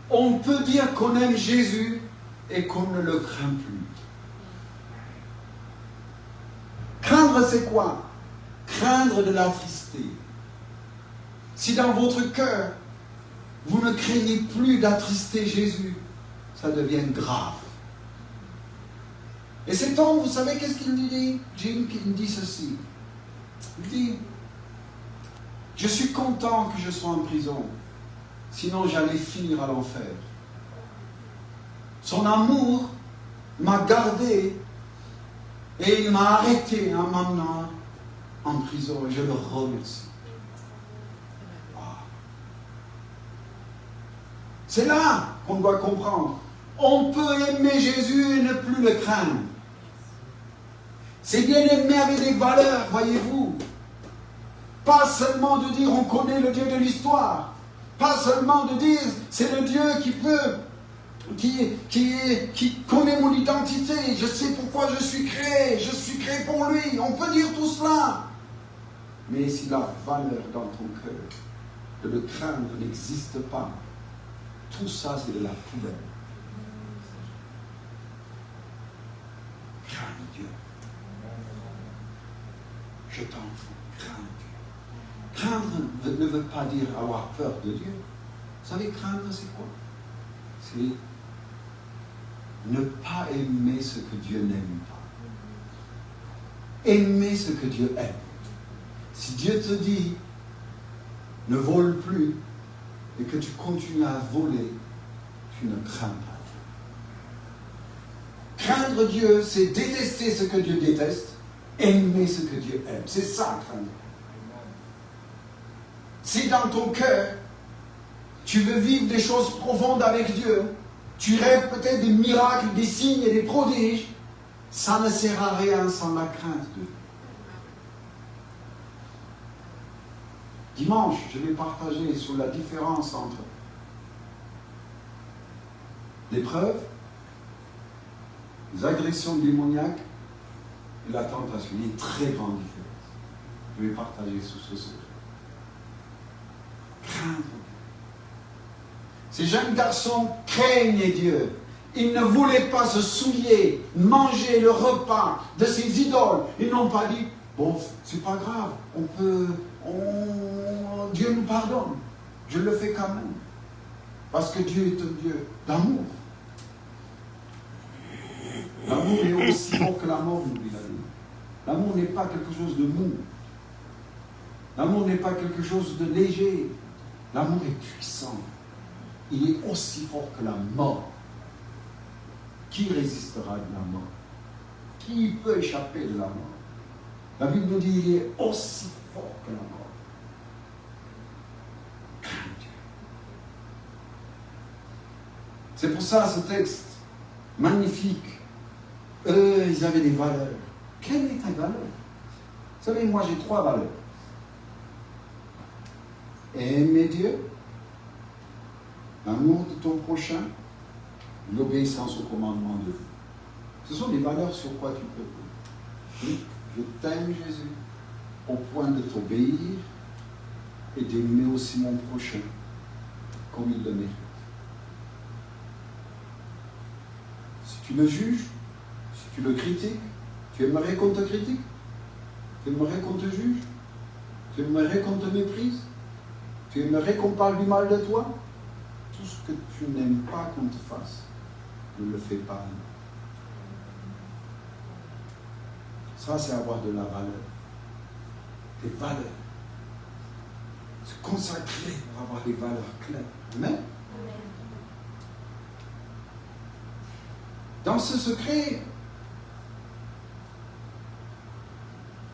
Speaker 1: On peut dire qu'on aime Jésus et qu'on ne le craint plus. Craindre, c'est quoi? Craindre de l'attrister. Si dans votre cœur, vous ne craignez plus d'attrister Jésus, ça devient grave. Et cet homme, vous savez qu'est-ce qu'il dit? Jim, il dit ceci. Il dit, je suis content que je sois en prison, sinon j'allais finir à l'enfer. Son amour m'a gardé et il m'a arrêté en m'emmenant en prison. Et je le remercie. C'est là qu'on doit comprendre. On peut aimer Jésus et ne plus le craindre. C'est bien aimer avec des valeurs, voyez-vous. Pas seulement de dire on connaît le Dieu de l'histoire. Pas seulement de dire c'est le Dieu qui peut, qui connaît mon identité. Je sais pourquoi je suis créé pour lui. On peut dire tout cela. Mais si la valeur dans ton cœur de le craindre n'existe pas, tout ça c'est de la poubelle. Crains Dieu. Je t'en fous, crains Dieu. Craindre ne veut pas dire avoir peur de Dieu. Vous savez, craindre, c'est quoi? C'est ne pas aimer ce que Dieu n'aime pas. Aimer ce que Dieu aime. Si Dieu te dit, ne vole plus, et que tu continues à voler, tu ne crains pas. Craindre Dieu, c'est détester ce que Dieu déteste, aimer ce que Dieu aime. C'est ça, craindre. Si dans ton cœur, tu veux vivre des choses profondes avec Dieu, tu rêves peut-être des miracles, des signes et des prodiges, ça ne sert à rien sans la crainte de Dieu. Dimanche, je vais partager sur la différence entre l'épreuve les agressions démoniaques et la tentation. Il y a une très grande différence. Je vais partager sur ce secret. Craindre Dieu. Ces jeunes garçons craignaient Dieu. Ils ne voulaient pas se souiller, manger le repas de ces idoles. Ils n'ont pas dit, bon, c'est pas grave, Dieu nous pardonne. Je le fais quand même. Parce que Dieu est un Dieu d'amour. L'amour est aussi bon que la mort, nous dit la Bible. L'amour n'est pas quelque chose de mou. L'amour n'est pas quelque chose de léger. L'amour est puissant. Il est aussi fort que la mort. Qui résistera de la mort? Qui peut échapper de la mort? La Bible nous dit qu'il est aussi fort que la mort. Crains Dieu. C'est pour ça ce texte magnifique. Eux, ils avaient des valeurs. Quelle est ta valeur? Vous savez, moi j'ai 3 valeurs. Aimer Dieu, l'amour de ton prochain, l'obéissance au commandement de Dieu. Ce sont des valeurs sur quoi tu peux. Oui, je t'aime Jésus au point de t'obéir et d'aimer aussi mon prochain comme il le mérite. Si tu le juges, si tu le critiques, tu aimerais qu'on te critique? Tu aimerais qu'on te juge? Tu aimerais qu'on te méprise? Tu aimerais qu'on parle du mal de toi? Tout ce que tu n'aimes pas qu'on te fasse, ne le fais pas. Ça, c'est avoir de la valeur. Des valeurs. Se consacrer pour avoir des valeurs claires. Amen. Dans ce secret,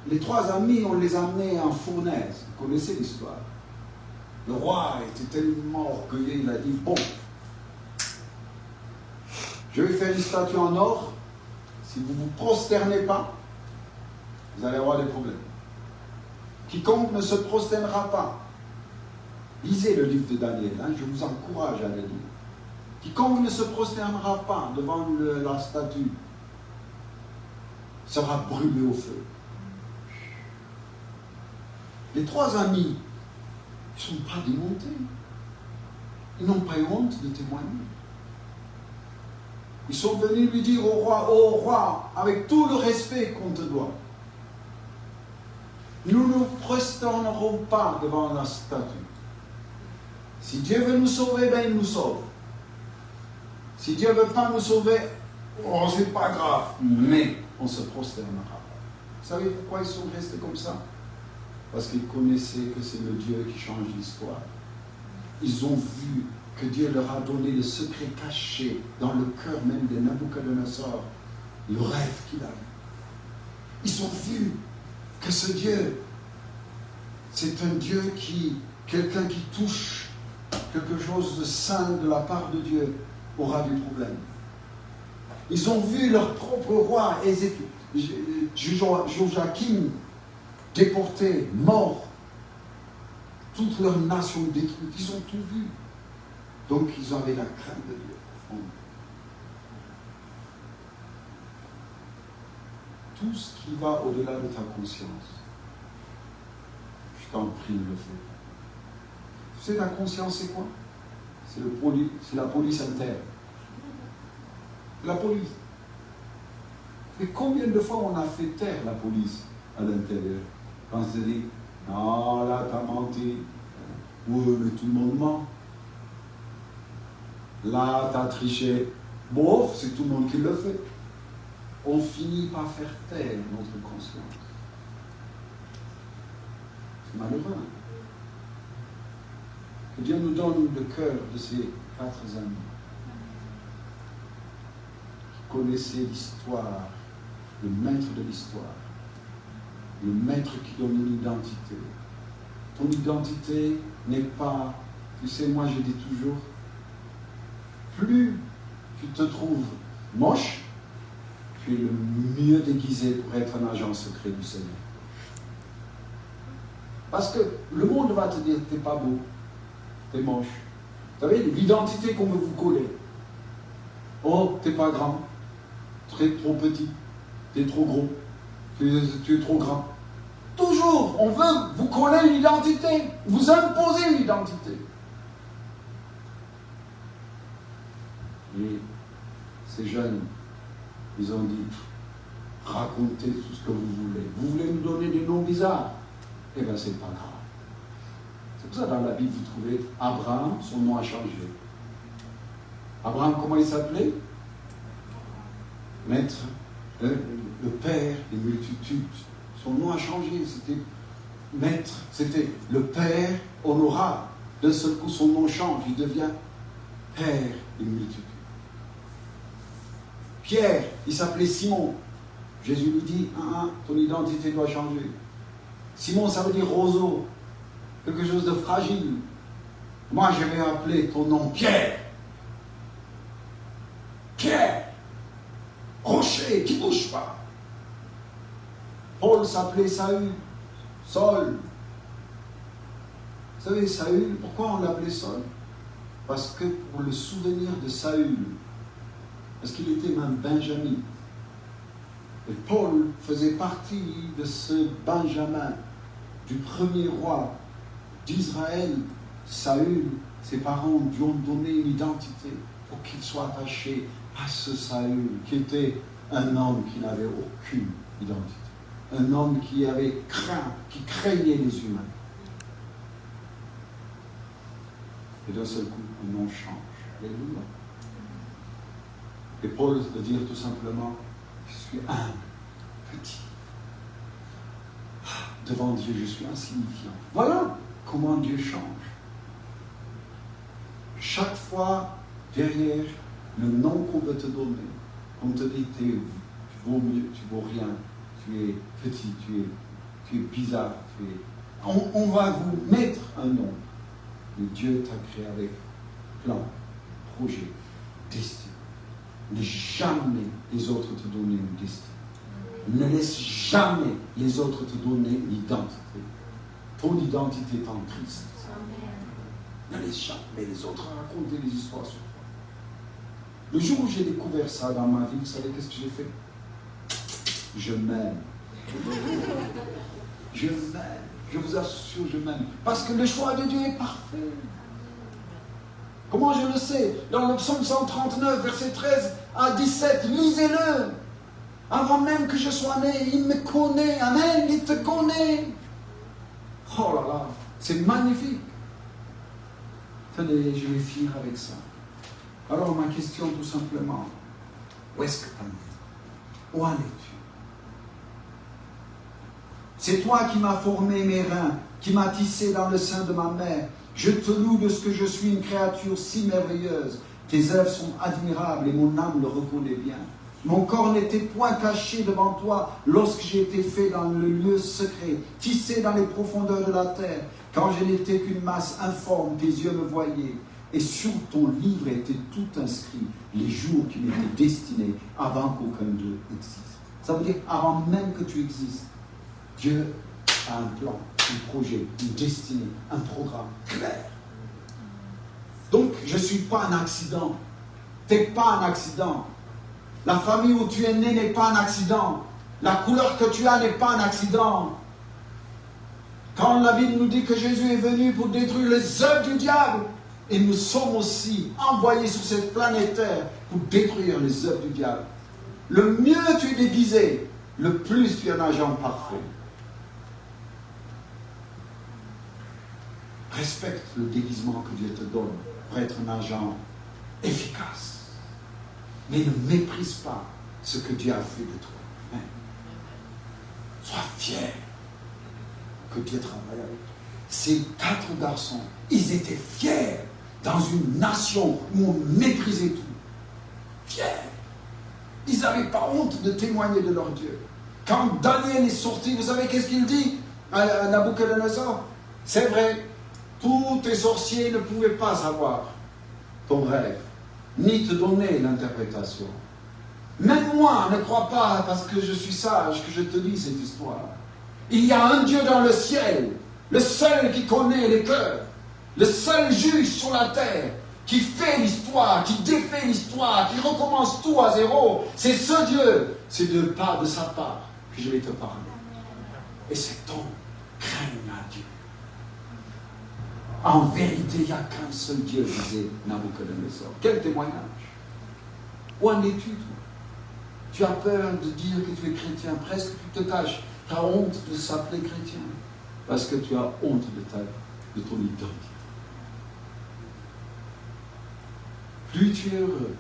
Speaker 1: les 3 amis, on les a amenés en fournaise. Vous connaissez l'histoire. Le roi était tellement orgueilleux, il a dit, bon, je vais faire une statue en or, si vous ne vous prosternez pas, vous allez avoir des problèmes. Quiconque ne se prosternera pas, lisez le livre de Daniel, je vous encourage à le lire. Quiconque ne se prosternera pas devant la statue sera brûlé au feu. Les 3 amis, ils ne sont pas démontés. Ils n'ont pas eu honte de témoigner. Ils sont venus lui dire au roi, avec tout le respect qu'on te doit, nous ne nous prosternerons pas devant la statue. Si Dieu veut nous sauver, ben il nous sauve. Si Dieu ne veut pas nous sauver, oh, c'est pas grave, mais on se prosternera pas. Vous savez pourquoi ils sont restés comme ça? Parce qu'ils connaissaient que c'est le Dieu qui change l'histoire. Ils ont vu que Dieu leur a donné le secret caché dans le cœur même de Nabuchodonosor, le rêve qu'il a eu. Ils ont vu que ce Dieu, c'est un Dieu quelqu'un qui touche quelque chose de saint de la part de Dieu, aura du problème. Ils ont vu leur propre roi, Joachim, déporté, mort, toute leur nation détruite. Ils ont tout vu. Donc ils avaient la crainte de Dieu. Tout ce qui va au-delà de ta conscience, je t'en prie, le fais. Tu sais, la conscience, c'est quoi? C'est la police interne. La police. Et combien de fois on a fait taire la police à l'intérieur? Quand on se dit, non, là, t'as menti. Oui, mais tout le monde ment. Là, t'as triché. Bof, c'est tout le monde qui le fait. On finit par faire taire notre conscience. C'est malheureux. Que Dieu nous donne le cœur de ces 4 amis qui connaissaient l'histoire, le maître de l'histoire, le maître qui donne une identité. Ton identité n'est pas, tu sais, moi je dis toujours, plus tu te trouves moche, tu es le mieux déguisé pour être un agent secret du Seigneur. Parce que le monde va te dire, t'es pas beau, t'es moche. Vous savez, l'identité qu'on veut vous coller. Oh, t'es pas grand, trop petit, tu es trop gros, tu es trop grand. Toujours, on veut vous coller une identité, vous imposer une identité. Et ces jeunes, ils ont dit, racontez tout ce que vous voulez. Vous voulez nous donner des noms bizarres? Eh bien, c'est pas grave. C'est pour ça dans la Bible, vous trouvez Abraham, son nom a changé. Abraham, comment il s'appelait? Maître, le Père des multitudes. Son nom a changé, c'était Maître, c'était le Père honorable. D'un seul coup, son nom change, il devient Père des multitudes. Pierre, il s'appelait Simon. Jésus lui dit, ton identité doit changer. Simon, ça veut dire roseau, quelque chose de fragile. Moi, je vais appeler ton nom Pierre. Pierre, rocher qui ne bouge pas. Paul s'appelait Saül, Saul. Vous savez, Saül, pourquoi on l'appelait Saul? Parce que pour le souvenir de Saül, parce qu'il était même Benjamin. Et Paul faisait partie de ce Benjamin, du premier roi d'Israël. Saül, ses parents lui ont donné une identité pour qu'il soit attaché à ce Saül, qui était un homme qui n'avait aucune identité. Un homme qui avait craint, qui craignait les humains. Et d'un seul coup, le nom change. Alléluia. Et Paul veut dire tout simplement, je suis humble, petit. Devant Dieu, je suis insignifiant. Voilà comment Dieu change. Chaque fois, derrière le nom qu'on veut te donner, on te dit, tu vaux mieux, tu vaux rien, tu es petit, tu es bizarre, on va vous mettre un nom. Mais Dieu t'a créé avec plan, projet, destin. Ne jamais les autres te donner une destinée. Ne laisse jamais les autres te donner une identité. Ton identité est en Christ. Ne laisse jamais les autres raconter des histoires sur toi. Le jour où j'ai découvert ça dans ma vie, vous savez qu'est-ce que j'ai fait? Je m'aime. Je m'aime. Je vous assure, je m'aime. Parce que le choix de Dieu est parfait. Comment je le sais? Dans le psaume 139, verset 13 à 17, lisez-le. Avant même que je sois né, il me connaît. Amen, il te connaît. Oh là là, c'est magnifique. Tenez, je vais finir avec ça. Alors ma question tout simplement, où est-ce que tu en es? Où en es-tu? C'est toi qui m'as formé mes reins, qui m'as tissé dans le sein de ma mère. Je te loue de ce que je suis une créature si merveilleuse. Tes œuvres sont admirables et mon âme le reconnaît bien. Mon corps n'était point caché devant toi lorsque j'ai été fait dans le lieu secret, tissé dans les profondeurs de la terre. Quand je n'étais qu'une masse informe, tes yeux me voyaient. Et sur ton livre était tout inscrit, les jours qui m'étaient destinés avant qu'aucun d'eux existe. Ça veut dire avant même que tu existes. Dieu a un plan, un projet, une destinée, un programme clair. Donc, je ne suis pas un accident. Tu n'es pas un accident. La famille où tu es né n'est pas un accident. La couleur que tu as n'est pas un accident. Quand la Bible nous dit que Jésus est venu pour détruire les œuvres du diable, et nous sommes aussi envoyés sur cette planète Terre pour détruire les œuvres du diable. Le mieux tu es déguisé, le plus tu es un agent parfait. Respecte le déguisement que Dieu te donne pour être un agent efficace. Mais ne méprise pas ce que Dieu a fait de toi. Hein? Sois fier que Dieu travaille avec toi. Ces 4 garçons, ils étaient fiers dans une nation où on méprisait tout. Fiers. Ils n'avaient pas honte de témoigner de leur Dieu. Quand Daniel est sorti, vous savez qu'est-ce qu'il dit à Nabuchodonosor? C'est vrai, tous tes sorciers ne pouvaient pas savoir ton rêve, ni te donner l'interprétation. Même moi, ne crois pas, parce que je suis sage, que je te dis cette histoire. Il y a un Dieu dans le ciel, le seul qui connaît les cœurs, le seul juge sur la terre, qui fait l'histoire, qui défait l'histoire, qui recommence tout à zéro. C'est ce Dieu. C'est de sa part que je vais te parler. Et c'est ton craigne à Dieu. En vérité, il n'y a qu'un seul Dieu, disait Nabucodonosor. Quel témoignage. Où en es-tu, toi? Tu as peur de dire que tu es chrétien, presque tu te caches. Tu as honte de s'appeler chrétien, parce que tu as honte de ton identité. Plus tu es heureux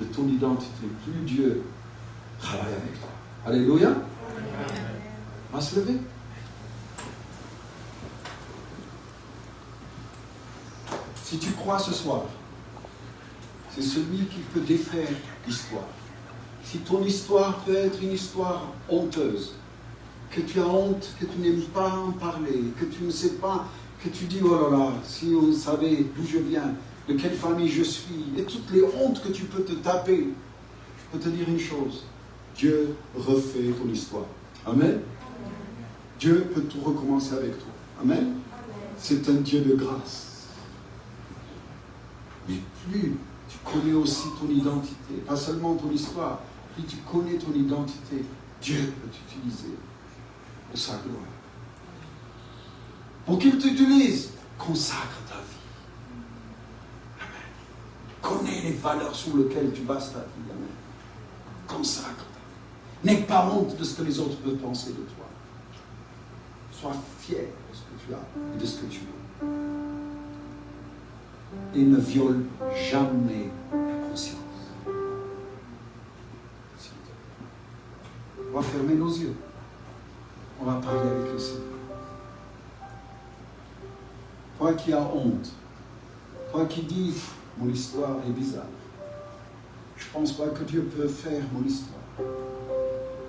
Speaker 1: de ton identité, plus Dieu travaille avec toi. Alléluia. On va se lever. Si tu crois ce soir, c'est celui qui peut défaire l'histoire. Si ton histoire peut être une histoire honteuse, que tu as honte, que tu n'aimes pas en parler, que tu ne sais pas, que tu dis, oh là là, si on savait d'où je viens, de quelle famille je suis, et toutes les hontes que tu peux te taper, je peux te dire une chose, Dieu refait ton histoire. Amen. Dieu peut tout recommencer avec toi. Amen. C'est un Dieu de grâce. Mais plus tu connais aussi ton identité, pas seulement ton histoire, plus tu connais ton identité, Dieu peut t'utiliser pour sa gloire. Pour qu'il t'utilise, consacre ta vie. Amen. Connais les valeurs sur lesquelles tu bases ta vie. Amen. Consacre ta vie. N'aie pas honte de ce que les autres peuvent penser de toi. Sois fier de ce que tu as et de ce que tu veux. Et ne viole jamais la conscience. On va fermer nos yeux. On va parler avec le Seigneur. Toi qui as honte, toi qui dis, mon histoire est bizarre. Je ne pense pas que Dieu peut faire mon histoire.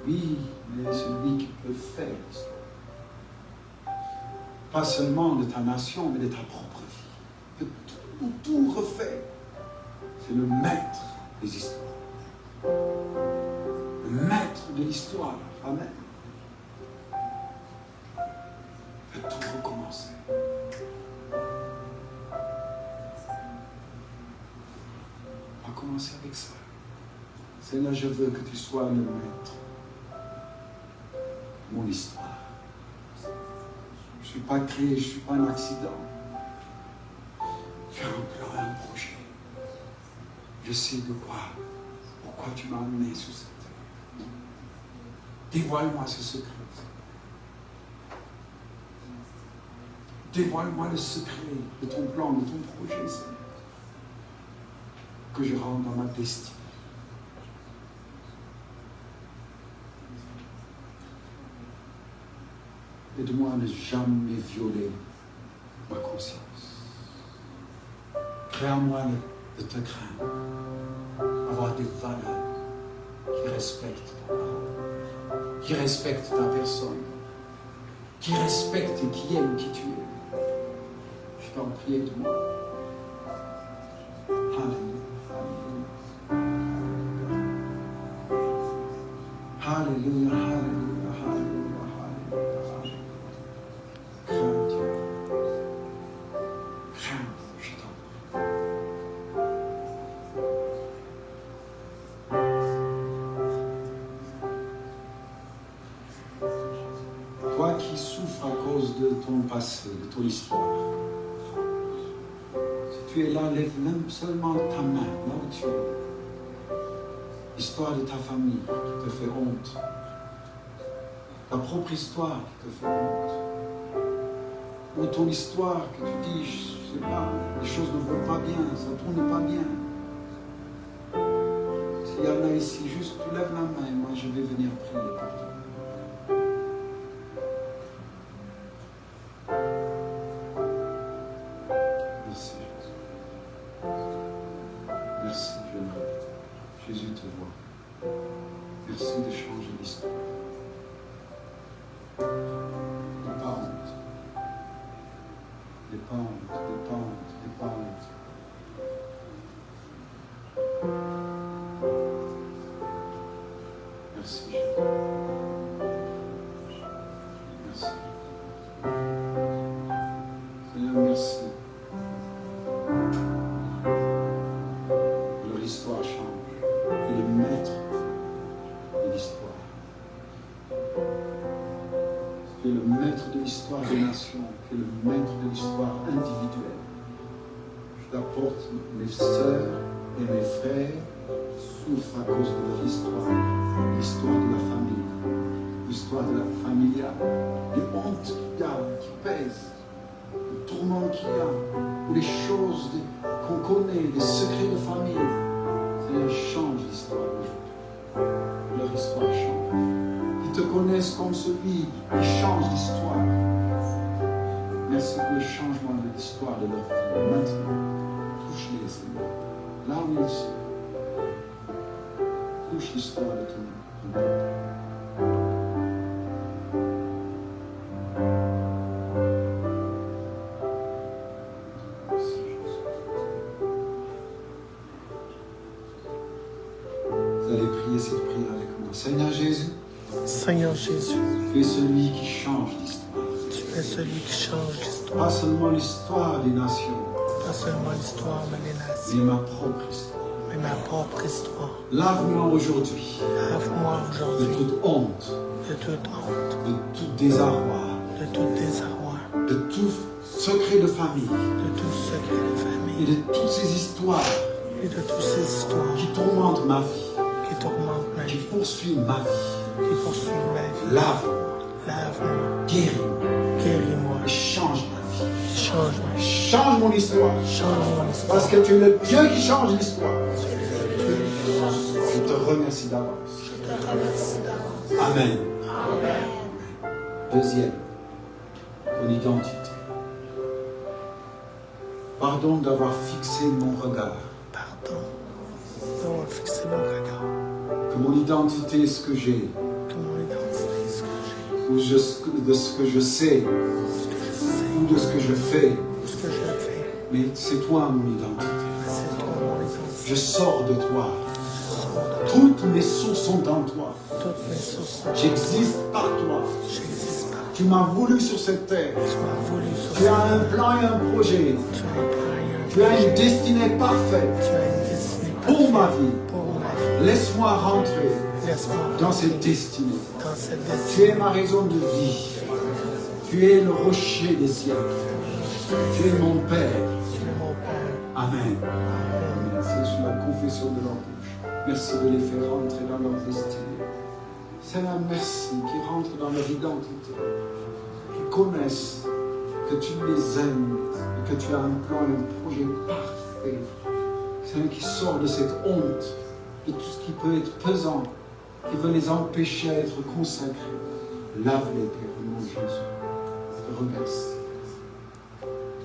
Speaker 1: Oui, mais c'est lui qui peut faire l'histoire. Pas seulement de ta nation, mais de ta propre vie. Que tout refait. C'est le maître des histoires. Le maître de l'histoire. Amen. De tout recommencer. On va commencer avec ça. Seigneur, je veux que tu sois le maître de mon histoire. Je ne suis pas créé, je ne suis pas un accident. Tu as un plan et un projet. Je sais de pourquoi tu m'as amené sur cette terre. Dévoile-moi ce secret. Dévoile-moi le secret de ton plan, de ton projet, Seigneur. Que je rentre dans ma destinée. Aide-moi à ne jamais violer ma conscience. Crée en moi de te craindre. Avoir des valeurs qui respectent ta parole, qui respectent ta personne, qui respectent et qui aiment qui tu es. Je t'en prie, aide-moi. Alléluia. Alléluia, alléluia, alléluia, alléluia. Crains Dieu. Crains, je t'en prie. Toi qui souffres à cause de ton passé, de ton histoire, si tu es là, lève même seulement ta main, là où tu es. L'histoire de ta famille qui te fait honte. Ta propre histoire qui te fait honte. Ou ton histoire que tu dis, je ne sais pas, les choses ne vont pas bien, ça ne tourne pas bien. S'il y en a ici, juste tu lèves la main et moi je vais venir prier pour toi. Merci Jésus. Merci Jésus te voit. Merci de changer l'histoire. N'aie pas honte. N'aie pas honte, n'aie pas honte, n'aie pas honte. Merci Jésus. Merci. Seigneur, merci. j'apporte mes sœurs et mes frères souffrent à cause de leur histoire, l'histoire de la famille, l'histoire de la familiale, les hontes qu'il y a, qui pèsent, le tourment qu'il y a, ou les choses qu'on connaît, les secrets de famille. Seigneur, change l'histoire aujourd'hui. Leur histoire change. Ils te connaissent comme celui qui change l'histoire. Merci pour le changement de l'histoire de leur vie. Maintenant, touche-les, Seigneur. Là où ils sont. Touche l'histoire de ton peuple. Vous allez prier cette prière avec moi. Seigneur Jésus.
Speaker 2: Seigneur Jésus,
Speaker 1: Tu es celui qui change l'histoire.
Speaker 2: tu es celui qui change l'histoire.
Speaker 1: Pas seulement l'histoire des nations,
Speaker 2: Pas seulement l'histoire des nations,
Speaker 1: mais ma propre histoire.
Speaker 2: mais ma propre histoire.
Speaker 1: Lave-moi aujourd'hui
Speaker 2: Lave-moi
Speaker 1: de
Speaker 2: aujourd'hui
Speaker 1: toute honte,
Speaker 2: de toute honte,
Speaker 1: de tout désarroi,
Speaker 2: de tout désarroi,
Speaker 1: de tout secret de famille
Speaker 2: de tout secret de
Speaker 1: et
Speaker 2: famille
Speaker 1: de toutes ces histoires
Speaker 2: et de toutes ces histoires
Speaker 1: qui tourmentent ma vie,
Speaker 2: qui tourmentent ma
Speaker 1: qui
Speaker 2: vie,
Speaker 1: poursuivent ma vie.
Speaker 2: qui poursuivent ma vie.
Speaker 1: Lave-moi,
Speaker 2: Lave-moi,
Speaker 1: guéris-moi
Speaker 2: guéris-moi,
Speaker 1: et change ma vie.
Speaker 2: change ma vie,
Speaker 1: Change mon histoire.
Speaker 2: change mon histoire.
Speaker 1: Parce que tu es le Dieu qui change l'histoire. Je te remercie d'avance. Amen. Deuxième, ton identité. Pardon d'avoir fixé mon regard.
Speaker 2: Pardon d'avoir fixé mon regard.
Speaker 1: Que mon identité est ce que j'ai,
Speaker 2: Que mon identité est ce que j'ai,
Speaker 1: ou de ce que je sais,
Speaker 2: ce que je sais,
Speaker 1: ou de ce que je fais.
Speaker 2: ce que je fais.
Speaker 1: Mais c'est toi mon identité.
Speaker 2: C'est toi mon identité.
Speaker 1: Je sors de toi.
Speaker 2: Je sors de toi.
Speaker 1: Toutes mes sources sont en toi.
Speaker 2: Toutes mes sources sont.
Speaker 1: J'existe par toi.
Speaker 2: J'existe pas.
Speaker 1: Tu m'as voulu sur cette terre.
Speaker 2: Tu m'as voulu sur
Speaker 1: Tu as un plan et un projet.
Speaker 2: Tu as un plan et un
Speaker 1: Tu as
Speaker 2: projet.
Speaker 1: une destinée parfaite
Speaker 2: Tu as une destinée
Speaker 1: pour ma
Speaker 2: parfaite
Speaker 1: vie.
Speaker 2: pour ma vie.
Speaker 1: Laisse-moi rentrer
Speaker 2: Laisse-moi
Speaker 1: dans cette
Speaker 2: rentrer
Speaker 1: destinée.
Speaker 2: dans cette
Speaker 1: Tu
Speaker 2: destinée.
Speaker 1: es ma raison de vie. Tu es le rocher des siècles. Tu es mon Père.
Speaker 2: Tu es mon Père.
Speaker 1: Amen. Amen. C'est sur la confession de leur bouche. Merci de les faire rentrer dans leur destinée. Seigneur, merci qu'ils rentrent dans leur identité. Qu'ils connaissent que tu les aimes et que tu as un plan et un projet parfait. Seigneur, qui sort de cette honte, de tout ce qui peut être pesant, qui veut les empêcher à être consacrés. Lave-les, Père, au nom de Jésus. Je te remercie.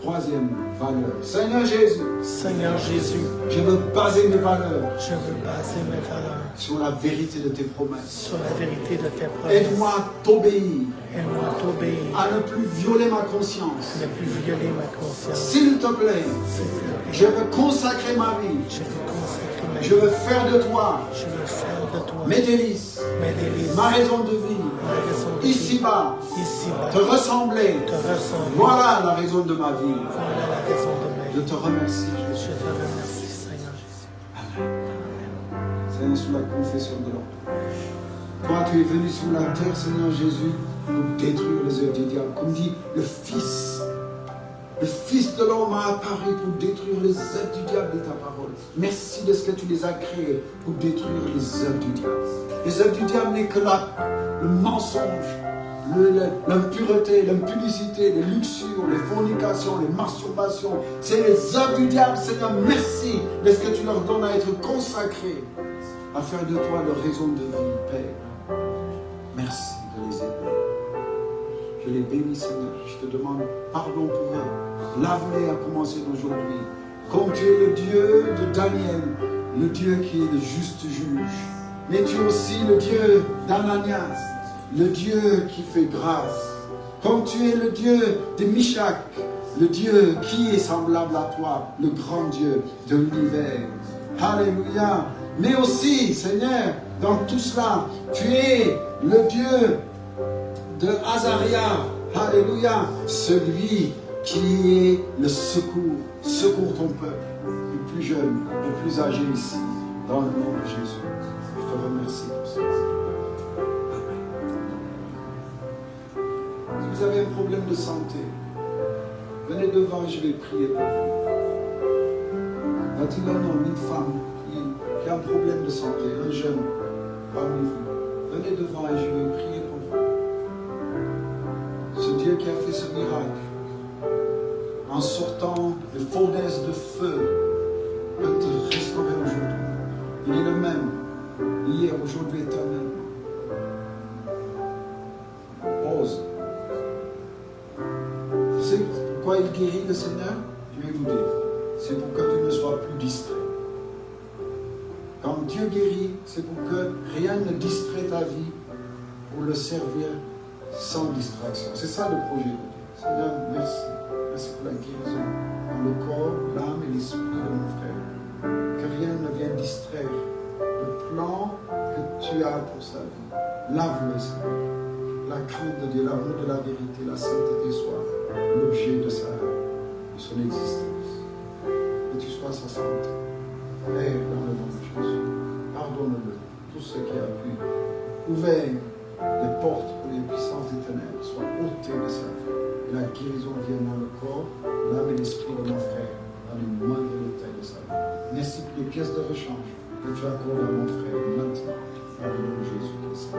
Speaker 1: Troisième valeur. Seigneur Jésus,
Speaker 2: Seigneur Jésus,
Speaker 1: je veux baser mes valeurs
Speaker 2: je veux baser mes valeurs
Speaker 1: sur la vérité de tes promesses.
Speaker 2: sur la vérité de tes promesses.
Speaker 1: Aide-moi à t'obéir,
Speaker 2: Aide-moi à t'obéir,
Speaker 1: à ne plus violer ma conscience.
Speaker 2: ne plus violer ma conscience.
Speaker 1: S'il te plaît,
Speaker 2: S'il te plaît,
Speaker 1: je veux consacrer ma vie.
Speaker 2: je veux consacrer ma vie.
Speaker 1: Je veux faire de toi
Speaker 2: Je veux faire de toi
Speaker 1: mes délices,
Speaker 2: mes délices,
Speaker 1: ma raison de vie.
Speaker 2: ma raison de vie.
Speaker 1: Ici-bas,
Speaker 2: Ici-bas,
Speaker 1: te ressembler.
Speaker 2: te ressembler.
Speaker 1: Voilà la raison de ma vie.
Speaker 2: Voilà la raison de ma
Speaker 1: Je
Speaker 2: vie.
Speaker 1: te remercie,
Speaker 2: Je
Speaker 1: Jésus.
Speaker 2: te remercie, Seigneur Jésus.
Speaker 1: Seigneur, sous la confession de l'ordre. Toi, tu es venu sur la terre, Seigneur Jésus, pour détruire les œuvres du diable. Comme dit le Fils. Le Fils de l'homme a apparu pour détruire les œuvres du diable de ta parole. Merci de ce que tu les as créés pour détruire les œuvres du diable. Les œuvres du diable n'est que le mensonge, l'impureté, l'impudicité, les luxures, les fornications, les masturbations. C'est les œuvres du diable, Seigneur. Merci de ce que tu leur donnes à être consacrés, à faire de toi leur raison de vie, Père. Merci de les aider. Je les bénis, Seigneur. Je te demande pardon pour eux. Lave-les à commencer d'aujourd'hui. Comme tu es le Dieu de Daniel, le Dieu qui est le juste juge. Mais tu es aussi le Dieu d'Ananias, le Dieu qui fait grâce. Comme tu es le Dieu de Mishak, le Dieu qui est semblable à toi, le grand Dieu de l'univers. Alléluia. Mais aussi, Seigneur, dans tout cela, tu es le Dieu de Azaria, alléluia, celui qui est le secours. Secours ton peuple, le plus jeune, le plus âgé ici, dans le nom de Jésus. Je te remercie pour ça. Amen. Si vous avez un problème de santé, venez devant et je vais prier pour vous. quand il y a un homme, une femme qui a un problème de santé, un jeune parmi vous, venez devant et je vais prier pour vous. Ce Dieu qui a fait ce miracle, en sortant de fournaises de feu, peut te restaurer aujourd'hui. Il est le même, hier, aujourd'hui, éternellement. Ose. Vous savez pourquoi il guérit le Seigneur? Je vais vous dire. C'est pour que tu ne sois plus distrait. Quand Dieu guérit, c'est pour que rien ne distrait ta vie pour le servir sans distraction. C'est ça le projet de Dieu. Seigneur, merci. Merci pour la guérison dans le corps, l'âme et l'esprit de mon frère. Que rien ne vienne distraire le plan que tu as pour sa vie. Lave-le, Seigneur. La crainte de Dieu, l'amour de la vérité, la sainteté soit l'objet de son existence. Que tu sois sa santé. Père, dans le nom de Jésus, pardonne-le. Tout ce qui a pu ouvrir les portes pour les puissances des ténèbres soient ôtées de sa vie. Et la guérison vienne dans le corps, l'âme et l'esprit de mon frère, dans les mains de l'autel de sa vie. Merci pour les pièces de rechange que tu accordes à mon frère maintenant, dans le nom de Jésus-Christ.